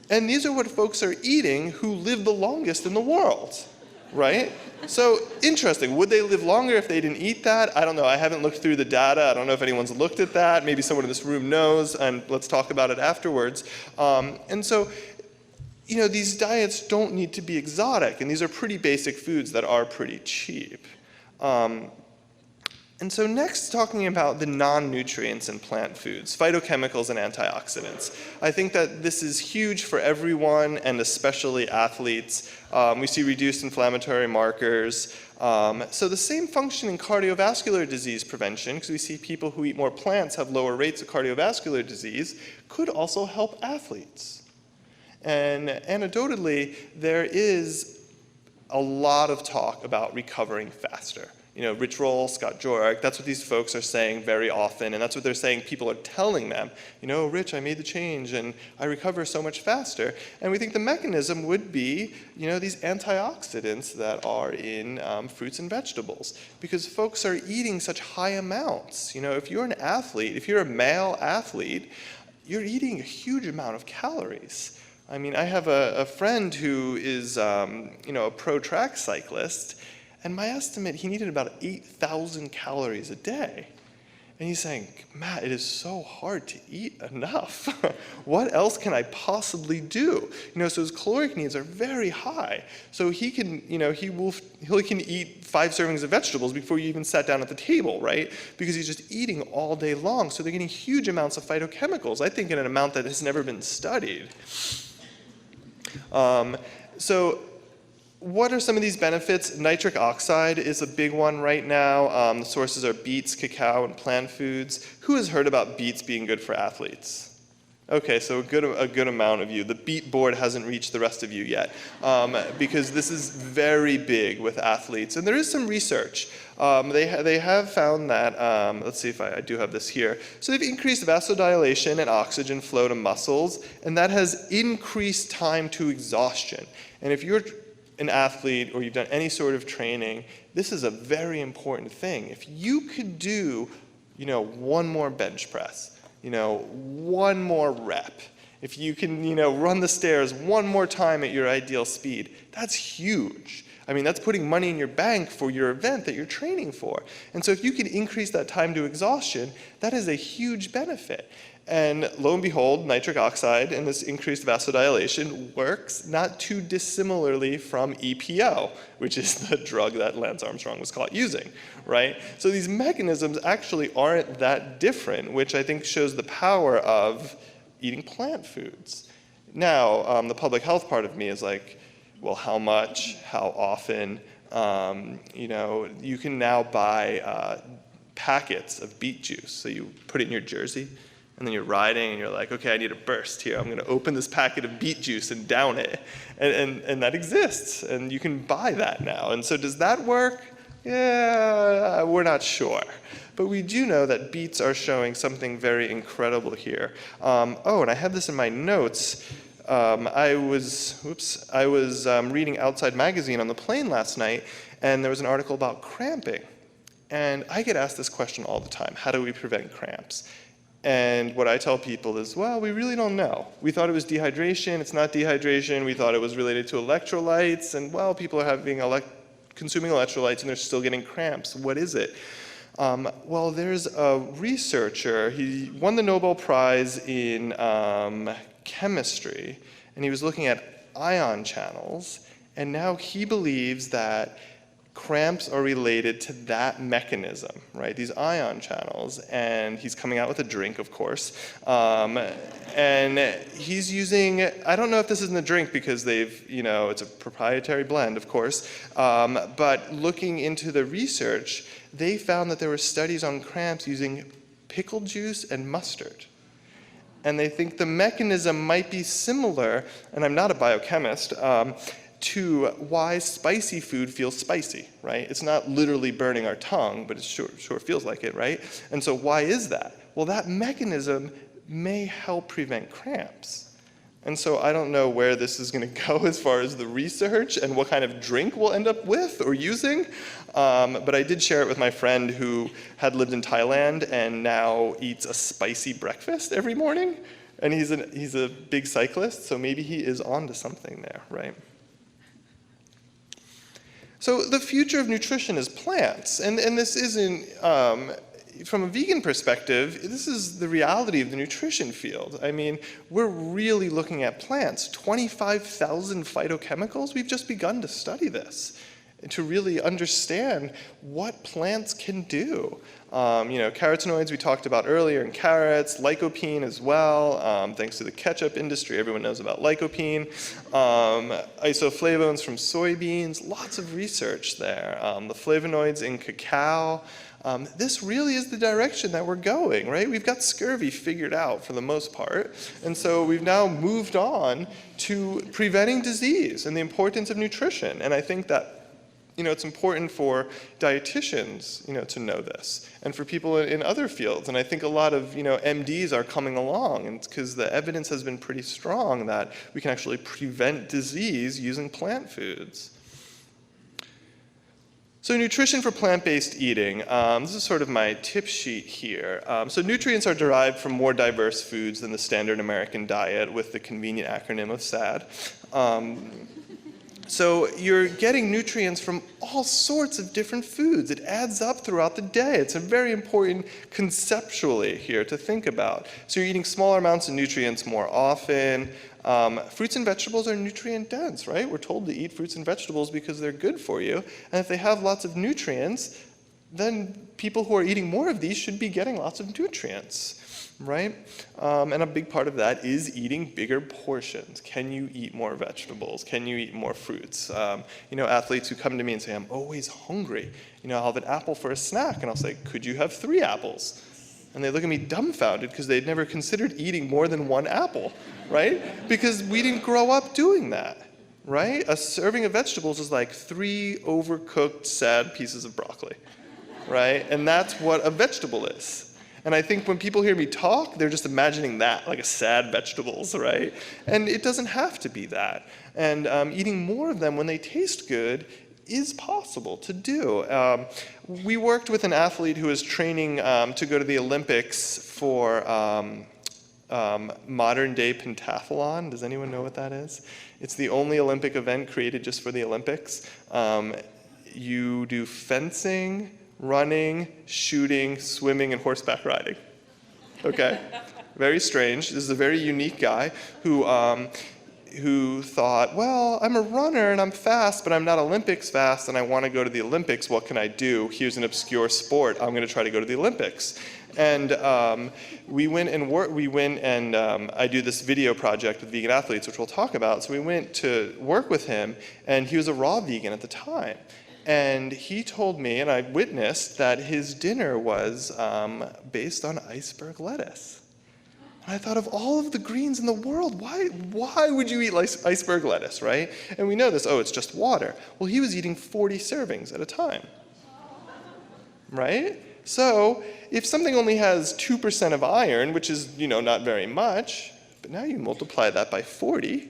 And these are what folks are eating who live the longest in the world, right? So interesting. Would they live longer if they didn't eat that? I don't know. I haven't looked through the data. I don't know if anyone's looked at that. Maybe someone in this room knows, and let's talk about it afterwards. And so, these diets don't need to be exotic, and these are pretty basic foods that are pretty cheap. And so next, talking about the non-nutrients in plant foods, phytochemicals and antioxidants. I think that this is huge for everyone, and especially athletes. We see reduced inflammatory markers. So the same function in cardiovascular disease prevention, because we see people who eat more plants have lower rates of cardiovascular disease, could also help athletes. And anecdotally, there is a lot of talk about recovering faster. Rich Roll, Scott Jurek, that's what these folks are saying very often, and that's what they're saying people are telling them. Rich, I made the change, and I recover so much faster. And we think the mechanism would be, these antioxidants that are in fruits and vegetables, because folks are eating such high amounts. If you're an athlete, if you're a male athlete, you're eating a huge amount of calories. I mean, I have a friend who is, a pro track cyclist, and my estimate, he needed about 8,000 calories a day. And he's saying, Matt, it is so hard to eat enough. What else can I possibly do? So his caloric needs are very high. So he can, he can eat 5 servings of vegetables before you even sat down at the table, right? Because he's just eating all day long. So they're getting huge amounts of phytochemicals, I think in an amount that has never been studied. What are some of these benefits? Nitric oxide is a big one right now. The sources are beets, cacao, and plant foods. Who has heard about beets being good for athletes? Okay, so a good amount of you. The beet board hasn't reached the rest of you yet, because this is very big with athletes. And there is some research. They have found that, let's see if I do have this here. So they've increased vasodilation and oxygen flow to muscles, and that has increased time to exhaustion. And if you're an athlete or you've done any sort of training, this is a very important thing. If you could do, one more bench press, one more rep, if you can, run the stairs one more time at your ideal speed, that's huge. I mean, that's putting money in your bank for your event that you're training for. And so if you can increase that time to exhaustion, that is a huge benefit. And lo and behold, nitric oxide and this increased vasodilation works not too dissimilarly from EPO, which is the drug that Lance Armstrong was caught using, right? So these mechanisms actually aren't that different, which I think shows the power of eating plant foods. Now, the public health part of me is like, well, how much, how often? You can now buy packets of beet juice. So you put it in your jersey, and then you're riding, and you're like, okay, I need a burst here. I'm going to open this packet of beet juice and down it. And that exists, and you can buy that now. And so does that work? Yeah, we're not sure. But we do know that beets are showing something very incredible here. And I have this in my notes. I was reading Outside Magazine on the plane last night, and there was an article about cramping. And I get asked this question all the time: how do we prevent cramps? And what I tell people is, well, we really don't know. We thought it was dehydration. It's not dehydration. We thought it was related to electrolytes. And, well, people are consuming electrolytes, and they're still getting cramps. What is it? Well, there's a researcher. He won the Nobel Prize in chemistry, and he was looking at ion channels. And now he believes that cramps are related to that mechanism, right? These ion channels. And he's coming out with a drink, of course. And he's using, I don't know if this is in the drink because it's a proprietary blend, of course. But looking into the research, they found that there were studies on cramps using pickle juice and mustard. And they think the mechanism might be similar, and I'm not a biochemist, to why spicy food feels spicy, right? It's not literally burning our tongue, but it sure feels like it, right? And so why is that? Well, that mechanism may help prevent cramps. And so I don't know where this is going to go as far as the research and what kind of drink we'll end up with or using. But I did share it with my friend who had lived in Thailand and now eats a spicy breakfast every morning. And he's a big cyclist, so maybe he is onto something there, right? So the future of nutrition is plants, and this isn't, from a vegan perspective, this is the reality of the nutrition field. I mean, we're really looking at plants. 25,000 phytochemicals, we've just begun to study this, to really understand what plants can do. Carotenoids we talked about earlier in carrots, lycopene as well, thanks to the ketchup industry, everyone knows about lycopene. Isoflavones from soybeans, lots of research there. The flavonoids in cacao. This really is the direction that we're going, right? We've got scurvy figured out for the most part, and so we've now moved on to preventing disease and the importance of nutrition. And I think that it's important for dietitians, to know this, and for people in other fields. And I think a lot of, MDs are coming along, and because the evidence has been pretty strong that we can actually prevent disease using plant foods. So nutrition for plant-based eating. This is sort of my tip sheet here. So nutrients are derived from more diverse foods than the standard American diet, with the convenient acronym of SAD. So you're getting nutrients from all sorts of different foods. It adds up throughout the day. It's very important conceptually here to think about. So you're eating smaller amounts of nutrients more often. Fruits and vegetables are nutrient dense, right? We're told to eat fruits and vegetables because they're good for you. And if they have lots of nutrients, then people who are eating more of these should be getting lots of nutrients. Right? And a big part of that is eating bigger portions. Can you eat more vegetables? Can you eat more fruits? Athletes who come to me and say, I'm always hungry. I'll have an apple for a snack, and I'll say, could you have 3 apples? And they look at me dumbfounded because they'd never considered eating more than 1 apple, right? Because we didn't grow up doing that, right? A serving of vegetables is like 3 overcooked, sad pieces of broccoli, right? And that's what a vegetable is. And I think when people hear me talk, they're just imagining that, like a sad vegetables, right? And it doesn't have to be that. And eating more of them when they taste good is possible to do. We worked with an athlete who was training to go to the Olympics for modern day pentathlon. Does anyone know what that is? It's the only Olympic event created just for the Olympics. You do fencing, running, shooting, swimming, and horseback riding. Okay? Very strange. This is a very unique guy who thought, well, I'm a runner and I'm fast, but I'm not Olympics fast, and I want to go to the Olympics. What can I do? Here's an obscure sport. I'm going to try to go to the Olympics. And we went and I do this video project with vegan athletes, which we'll talk about. So we went to work with him, and he was a raw vegan at the time. And he told me, and I witnessed, that his dinner was based on iceberg lettuce. And I thought, of all of the greens in the world, why would you eat iceberg lettuce, right? And we know this, it's just water. Well, he was eating 40 servings at a time, right? So if something only has 2% of iron, which is, not very much, but now you multiply that by 40,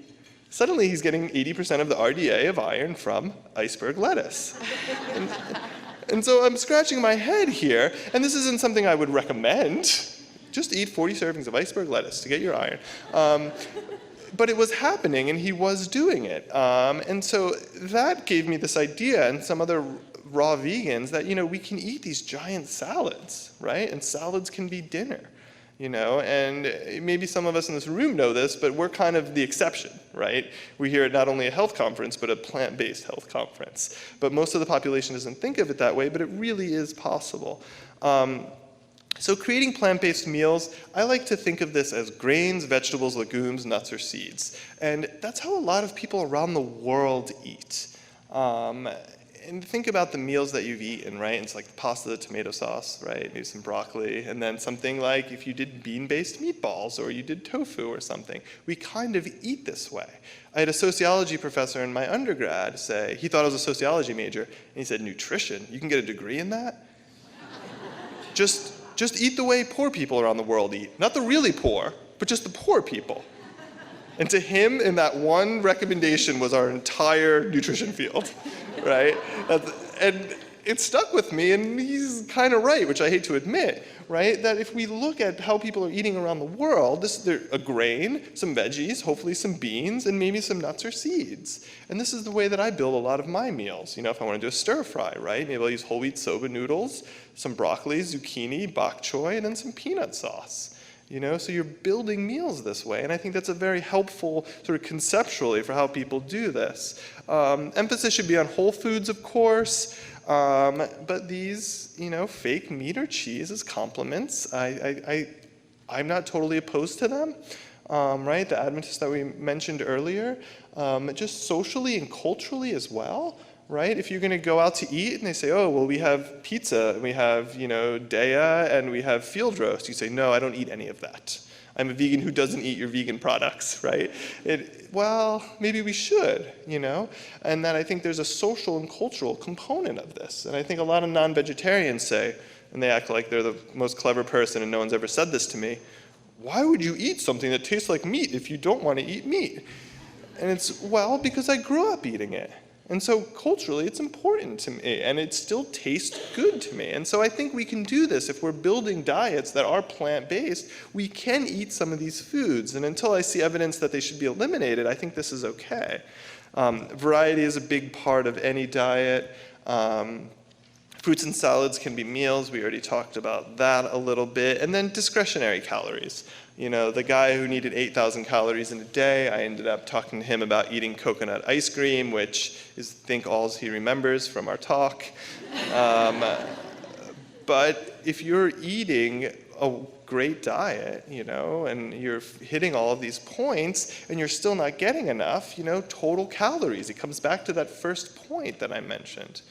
suddenly he's getting 80% of the RDA of iron from iceberg lettuce. And so I'm scratching my head here, and this isn't something I would recommend. Just eat 40 servings of iceberg lettuce to get your iron. But it was happening, and he was doing it. And so that gave me this idea, and some other raw vegans, that we can eat these giant salads, right? And salads can be dinner. And maybe some of us in this room know this, but we're kind of the exception, right? We hear at not only a health conference, but a plant-based health conference. But most of the population doesn't think of it that way, but it really is possible. So creating plant-based meals, I like to think of this as grains, vegetables, legumes, nuts, or seeds. And that's how a lot of people around the world eat. And think about the meals that you've eaten, right? It's like pasta, the tomato sauce, right? Maybe some broccoli, and then something like if you did bean-based meatballs or you did tofu or something. We kind of eat this way. I had a sociology professor in my undergrad say, he thought I was a sociology major, and he said, nutrition, you can get a degree in that? Just eat the way poor people around the world eat. Not the really poor, but just the poor people. And to him, in that one recommendation was our entire nutrition field, right? And it stuck with me, and he's kind of right, which I hate to admit, right? That if we look at how people are eating around the world, there's a grain, some veggies, hopefully some beans, and maybe some nuts or seeds. And this is the way that I build a lot of my meals. If I want to do a stir fry, right? Maybe I'll use whole wheat soba noodles, some broccoli, zucchini, bok choy, and then some peanut sauce. So you're building meals this way, and I think that's a very helpful sort of conceptually for how people do this. Emphasis should be on whole foods, of course, but these, fake meat or cheese as complements, I'm not totally opposed to them, right? The Adventists that we mentioned earlier, just socially and culturally as well. Right? If you're going to go out to eat and they say, oh, well, we have pizza, and we have, daya, and we have field roast. You say, no, I don't eat any of that. I'm a vegan who doesn't eat your vegan products, right? Well, maybe we should, And then I think there's a social and cultural component of this. And I think a lot of non-vegetarians say, and they act like they're the most clever person and no one's ever said this to me, why would you eat something that tastes like meat if you don't want to eat meat? And it's, well, because I grew up eating it. And so culturally, it's important to me, and it still tastes good to me. And so I think we can do this. If we're building diets that are plant-based, we can eat some of these foods. And until I see evidence that they should be eliminated, I think this is okay. Variety is a big part of any diet. Fruits and salads can be meals. We already talked about that a little bit. And then discretionary calories. The guy who needed 8,000 calories in a day, I ended up talking to him about eating coconut ice cream, which is, I think, all he remembers from our talk. But if you're eating a great diet, and you're hitting all of these points, and you're still not getting enough, total calories. It comes back to that first point that I mentioned.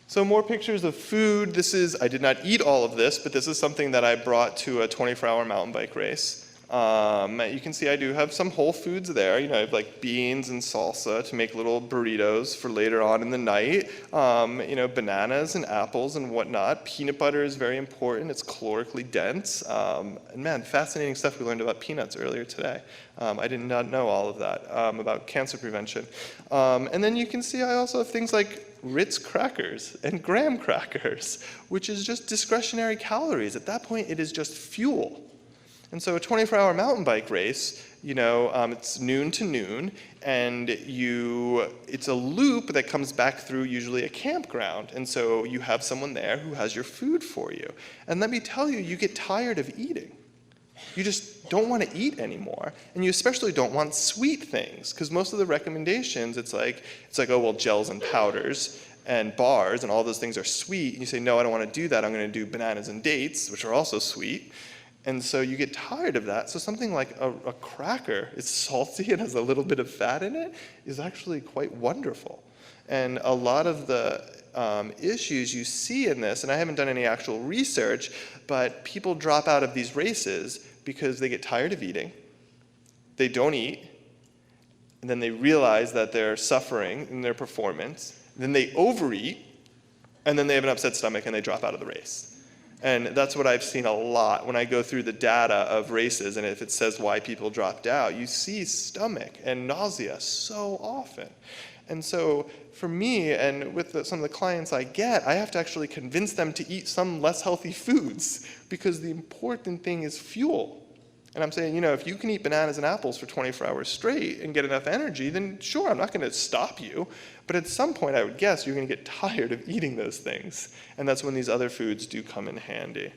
So more pictures of food. I did not eat all of this, but this is something that I brought to a 24-hour mountain bike race. You can see I do have some whole foods there. I have like beans and salsa to make little burritos for later on in the night. Bananas and apples and whatnot. Peanut butter is very important. It's calorically dense. And man, fascinating stuff we learned about peanuts earlier today. I did not know all of that about cancer prevention. And then you can see I also have things like Ritz crackers and graham crackers, which is just discretionary calories. At that point, it is just fuel. And so a 24-hour mountain bike race, it's noon to noon, and it's a loop that comes back through usually a campground. And so you have someone there who has your food for you. And let me tell you, you get tired of eating. You just don't want to eat anymore. And you especially don't want sweet things, because most of the recommendations, it's like, oh, well, gels and powders and bars and all those things are sweet. And you say, no, I don't want to do that. I'm going to do bananas and dates, which are also sweet. And so you get tired of that. So something like a cracker, it's salty and has a little bit of fat in it, is actually quite wonderful. And a lot of the issues you see in this, and I haven't done any actual research, but people drop out of these races because they get tired of eating, they don't eat, and then they realize that they're suffering in their performance, then they overeat, and then they have an upset stomach and they drop out of the race. And that's what I've seen a lot when I go through the data of races, and if it says why people dropped out, you see stomach and nausea so often. And so for me, and with some of the clients I get, I have to actually convince them to eat some less healthy foods, because the important thing is fuel. And I'm saying, if you can eat bananas and apples for 24 hours straight and get enough energy, then sure, I'm not going to stop you. But at some point, I would guess you're going to get tired of eating those things. And that's when these other foods do come in handy.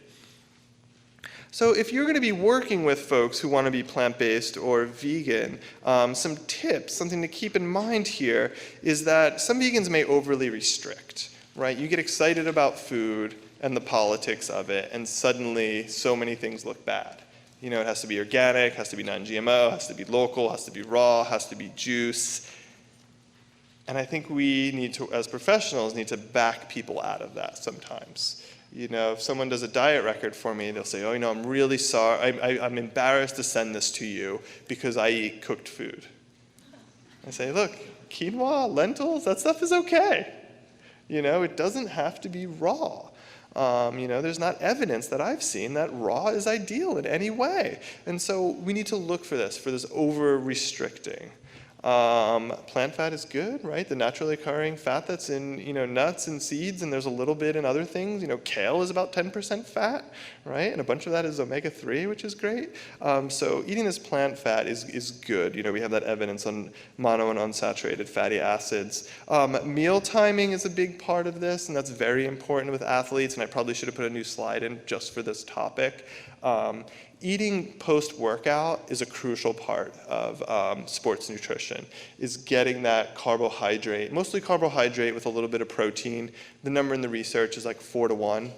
So if you're going to be working with folks who want to be plant-based or vegan, some tips, something to keep in mind here is that some vegans may overly restrict, right? You get excited about food and the politics of it, and suddenly so many things look bad. You know, it has to be organic, has to be non-GMO, has to be local, has to be raw, has to be juice. And I think we need to, as professionals, need to back people out of that sometimes. You know, if someone does a diet record for me, they'll say, oh, you know, I'm really sorry, I'm embarrassed to send this to you because I eat cooked food. I say, look, quinoa, lentils, that stuff is okay. You know, it doesn't have to be raw. You know, there's not evidence that I've seen that raw is ideal in any way. And so we need to look for this over-restricting. Plant fat is good, right? The naturally occurring fat that's in, you know, nuts and seeds, and there's a little bit in other things. You know, kale is about 10% fat, right? And a bunch of that is omega-3, which is great. So eating this plant fat is good. You know, we have that evidence on mono and unsaturated fatty acids. Meal timing is a big part of this, and that's very important with athletes, and I probably should have put a new slide in just for this topic. Eating post-workout is a crucial part of sports nutrition, is getting that carbohydrate, mostly carbohydrate with a little bit of protein. The number in the research is like 4 to 1,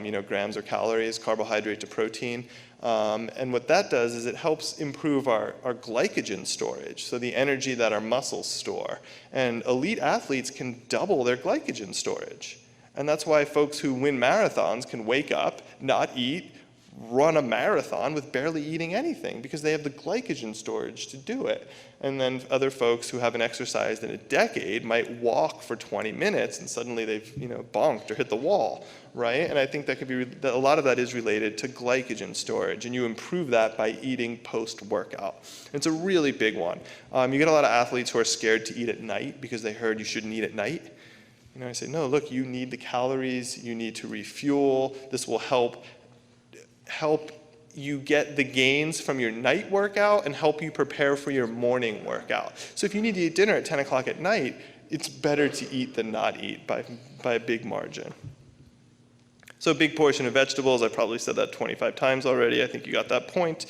you know, grams or calories, carbohydrate to protein. And what that does is it helps improve our glycogen storage, so the energy that our muscles store. And elite athletes can double their glycogen storage. And that's why folks who win marathons can wake up, not eat, run a marathon with barely eating anything because they have the glycogen storage to do it. And then other folks who haven't exercised in a decade might walk for 20 minutes and suddenly they've, you know, bonked or hit the wall, right? And I think that could be, a lot of that is related to glycogen storage, and you improve that by eating post-workout. It's a really big one. You get a lot of athletes who are scared to eat at night because they heard you shouldn't eat at night. You know, I say, no, look, you need the calories, you need to refuel. This will help you get the gains from your night workout and help you prepare for your morning workout. So if you need to eat dinner at 10 o'clock at night, it's better to eat than not eat by a big margin. So a big portion of vegetables, I probably said that 25 times already. I think you got that point.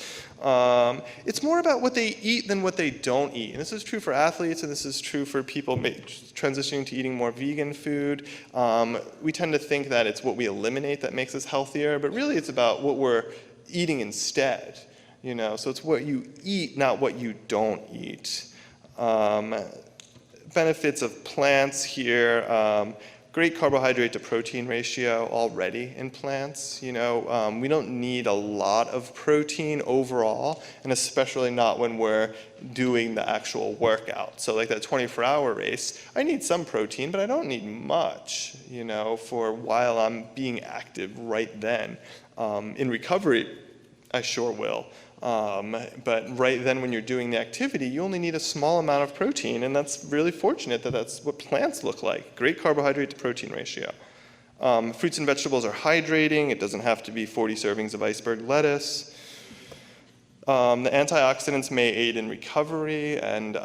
It's more about what they eat than what they don't eat. And this is true for athletes, and this is true for people transitioning to eating more vegan food. We tend to think that it's what we eliminate that makes us healthier, but really it's about what we're eating instead. You know, so it's what you eat, not what you don't eat. Benefits of plants here. Great carbohydrate to protein ratio already in plants. You know, we don't need a lot of protein overall, and especially not when we're doing the actual workout. So like that 24-hour race, I need some protein, but I don't need much, you know, for while I'm being active right then. In recovery, I sure will. But right then when you're doing the activity, you only need a small amount of protein, and that's really fortunate that that's what plants look like. Great carbohydrate to protein ratio. Fruits and vegetables are hydrating. It doesn't have to be 40 servings of iceberg lettuce. The antioxidants may aid in recovery, and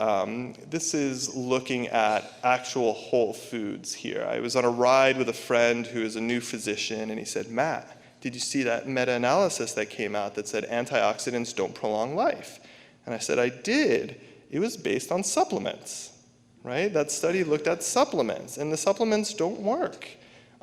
this is looking at actual whole foods here. I was on a ride with a friend who is a new physician, and he said, Matt, did you see that meta-analysis that came out that said antioxidants don't prolong life? And I said, I did. It was based on supplements, right? That study looked at supplements, and the supplements don't work.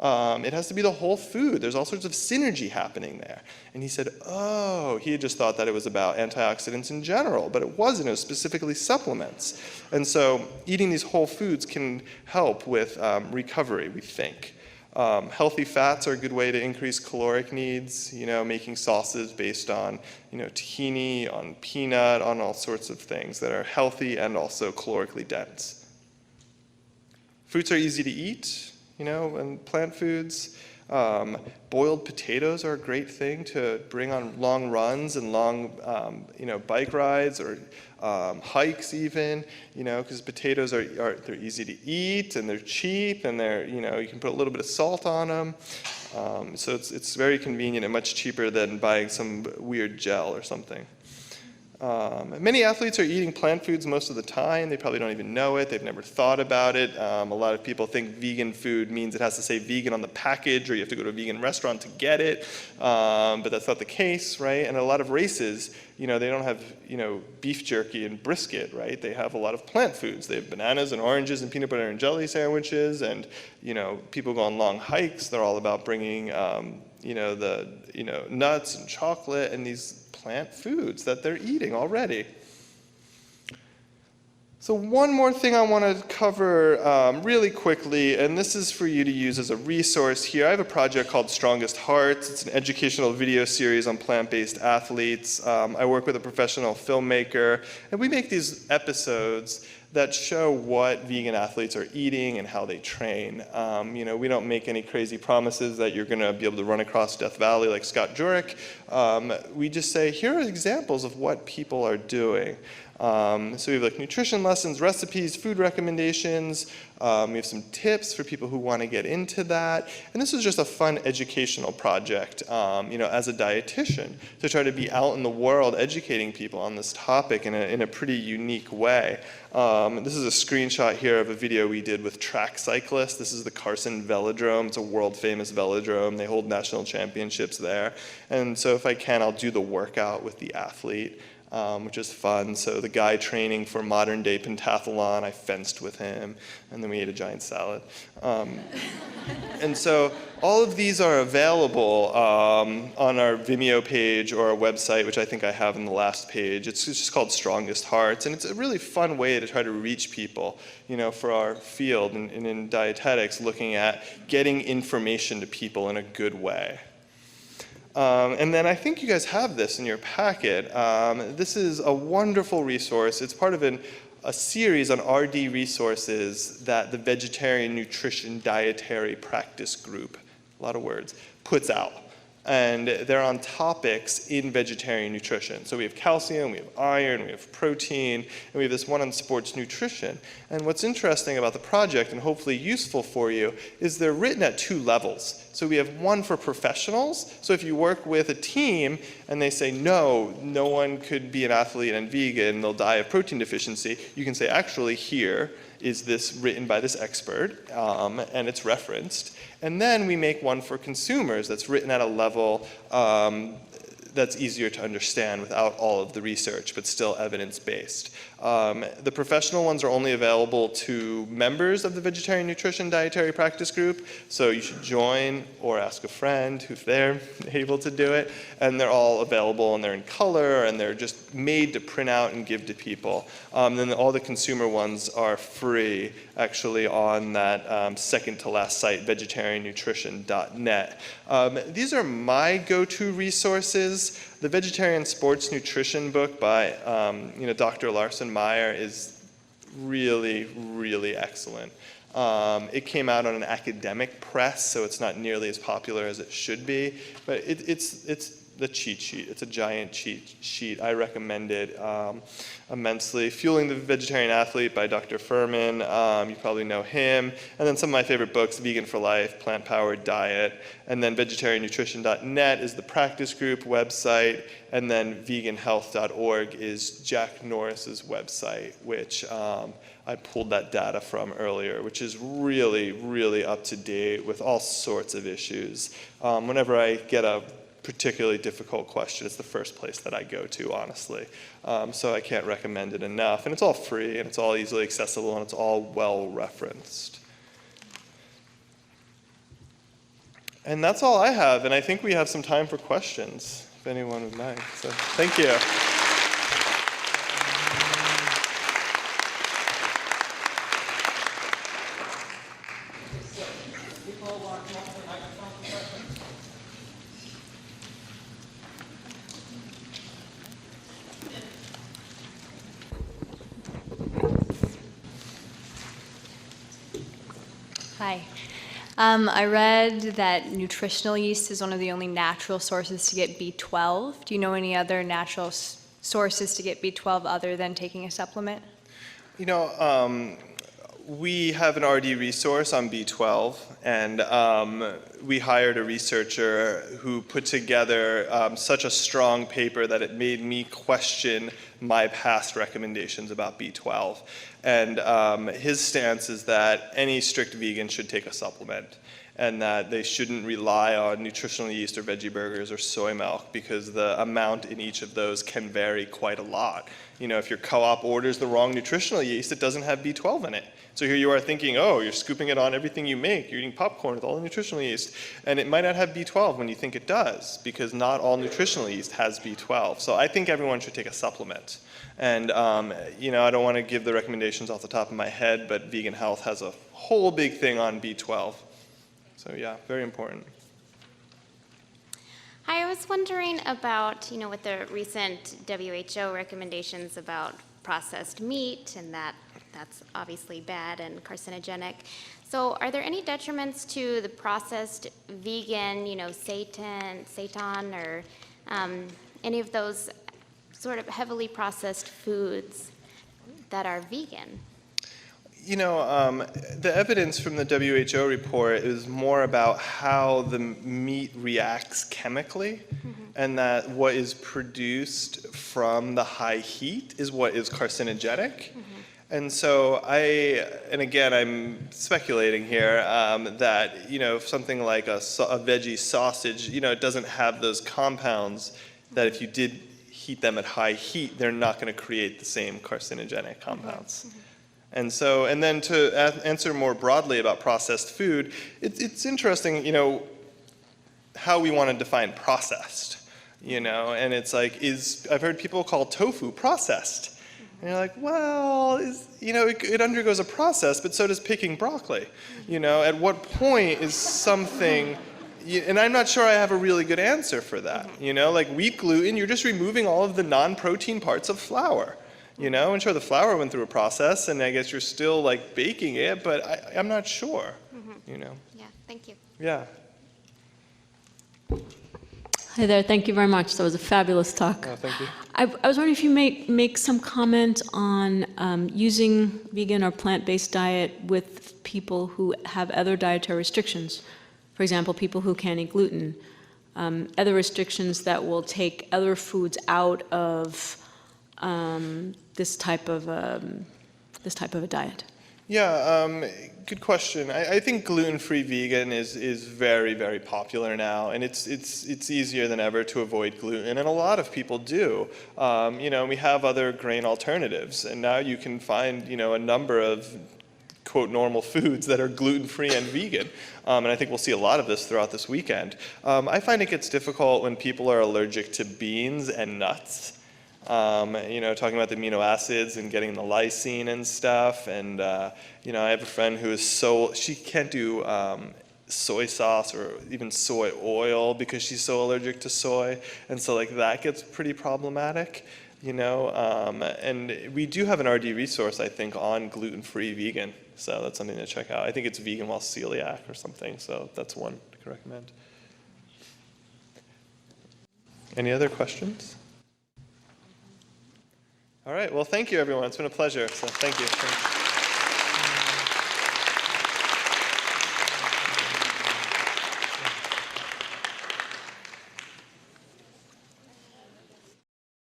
It has to be the whole food. There's all sorts of synergy happening there. And he said, oh, he had just thought that it was about antioxidants in general, but it wasn't. It was specifically supplements. And so eating these whole foods can help with recovery, we think. Healthy fats are a good way to increase caloric needs, you know, making sauces based on, you know, tahini, on peanut, on all sorts of things that are healthy and also calorically dense. Fruits are easy to eat, you know, and plant foods. Boiled potatoes are a great thing to bring on long runs and long, you know, bike rides or hikes even, you know, because potatoes they're easy to eat and they're cheap and they're, you know, you can put a little bit of salt on them. So it's very convenient and much cheaper than buying some weird gel or something. Many athletes are eating plant foods most of the time. They probably don't even know it. They've never thought about it. A lot of people think vegan food means it has to say vegan on the package, or you have to go to a vegan restaurant to get it. But that's not the case, right? And a lot of races, they don't have, beef jerky and brisket, right? They have a lot of plant foods. They have bananas and oranges and peanut butter and jelly sandwiches. And, people go on long hikes. They're all about bringing, nuts and chocolate and these plant foods that they're eating already. So one more thing I want to cover really quickly, and this is for you to use as a resource here. I have a project called Strongest Hearts. It's an educational video series on plant-based athletes. I work with a professional filmmaker, and we make these episodes that show what vegan athletes are eating and how they train. We don't make any crazy promises that you're going to be able to run across Death Valley like Scott Jurek. We just say, here are examples of what people are doing. So we have nutrition lessons, recipes, food recommendations. We have some tips for people who want to get into that. And this is just a fun educational project, as a dietitian, to try to be out in the world educating people on this topic in a pretty unique way. This is a screenshot here of a video we did with track cyclists. This is the Carson Velodrome. It's a world-famous velodrome. They hold national championships there. And so if I can, I'll do the workout with the athlete. Which is fun. So the guy training for modern day pentathlon, I fenced with him, and then we ate a giant salad. And so all of these are available on our Vimeo page or our website, which I think I have in the last page. It's just called Strongest Hearts, and it's a really fun way to try to reach people, for our field and in dietetics, looking at getting information to people in a good way. And then I think you guys have this in your packet. This is a wonderful resource. It's part of a series on RD resources that the Vegetarian Nutrition Dietary Practice Group, a lot of words, puts out. And they're on topics in vegetarian nutrition. So we have calcium, we have iron, we have protein, and we have this one on sports nutrition. And what's interesting about the project, and hopefully useful for you, is they're written at 2 levels. So we have one for professionals. So if you work with a team and they say, no one could be an athlete and vegan, they'll die of protein deficiency, you can say, actually, here is this written by this expert, and it's referenced. And then we make one for consumers that's written at a level that's easier to understand without all of the research, but still evidence-based. The professional ones are only available to members of the Vegetarian Nutrition Dietary Practice Group, so you should join or ask a friend if they're able to do it. And they're all available, and they're in color, and they're just made to print out and give to people. Then all the consumer ones are free, actually, on that second to last site, vegetariannutrition.net. These are my go-to resources. The Vegetarian Sports Nutrition book by Dr. Larson Meyer is really, really excellent. It came out on an academic press, so it's not nearly as popular as it should be, but it's the cheat sheet. It's a giant cheat sheet. I recommend it immensely. Fueling the Vegetarian Athlete by Dr. Furman. You probably know him. And then some of my favorite books, Vegan for Life, Plant Powered Diet. And then vegetariannutrition.net is the practice group website. And then veganhealth.org is Jack Norris's website, which I pulled that data from earlier, which is really, really up to date with all sorts of issues. Whenever I get a particularly difficult question, it's the first place that I go to, honestly. So I can't recommend it enough. And it's all free, and it's all easily accessible, and it's all well referenced. And that's all I have, and I think we have some time for questions, if anyone would like. So thank you. Hi. I read that nutritional yeast is one of the only natural sources to get B12. Do you know any other natural sources to get B12 other than taking a supplement? We have an RD resource on B12, and we hired a researcher who put together such a strong paper that it made me question my past recommendations about B12. And his stance is that any strict vegan should take a supplement, and that they shouldn't rely on nutritional yeast or veggie burgers or soy milk, because the amount in each of those can vary quite a lot. You know, if your co-op orders the wrong nutritional yeast, it doesn't have B12 in it. So here you are thinking, oh, you're scooping it on everything you make, you're eating popcorn with all the nutritional yeast, and it might not have B12 when you think it does, because not all nutritional yeast has B12. So I think everyone should take a supplement. And you know, I don't want to give the recommendations off the top of my head, but Vegan Health has a whole big thing on B12. So yeah, very important. Hi, I was wondering about, you know, with the recent WHO recommendations about processed meat, and that's obviously bad and carcinogenic. So are there any detriments to the processed vegan, you know, seitan, or any of those sort of heavily processed foods that are vegan? You know, the evidence from the WHO report is more about how the meat reacts chemically, and that what is produced from the high heat is what is carcinogenic. And so and again, I'm speculating here, that, you know, something like a veggie sausage, you know, it doesn't have those compounds that if you did heat them at high heat, they're not going to create the same carcinogenic compounds. And so, and then to answer more broadly about processed food, it's interesting, you know, how we want to define processed, you know, and it's like, I've heard people call tofu processed. And you're like, well, you know, it undergoes a process, but so does picking broccoli. You know, at what point is something, and I'm not sure I have a really good answer for that. You know, like wheat gluten, you're just removing all of the non-protein parts of flour. You know, and sure, the flour went through a process, and I guess you're still like baking it, but I'm not sure, you know. Yeah, thank you. Yeah. Hi there, thank you very much. That was a fabulous talk. Oh, thank you. I was wondering if you may make some comment on using vegan or plant-based diet with people who have other dietary restrictions. For example, people who can't eat gluten. Other restrictions that will take other foods out of this type of a diet. Yeah, good question. I think gluten-free vegan is very, very popular now, and it's easier than ever to avoid gluten, and a lot of people do. You know, we have other grain alternatives, and now you can find, you know, a number of quote normal foods that are gluten-free and vegan, and I think we'll see a lot of this throughout this weekend. I find it gets difficult when people are allergic to beans and nuts. You know, talking about the amino acids and getting the lysine and stuff, and you know, I have a friend who is she can't do soy sauce or even soy oil because she's so allergic to soy, and so like that gets pretty problematic, you know, and we do have an RD resource, I think, on gluten-free vegan, so that's something to check out. I think it's vegan while celiac or something, so that's one I could recommend. Any other questions? All right, well, thank you, everyone. It's been a pleasure, so thank you.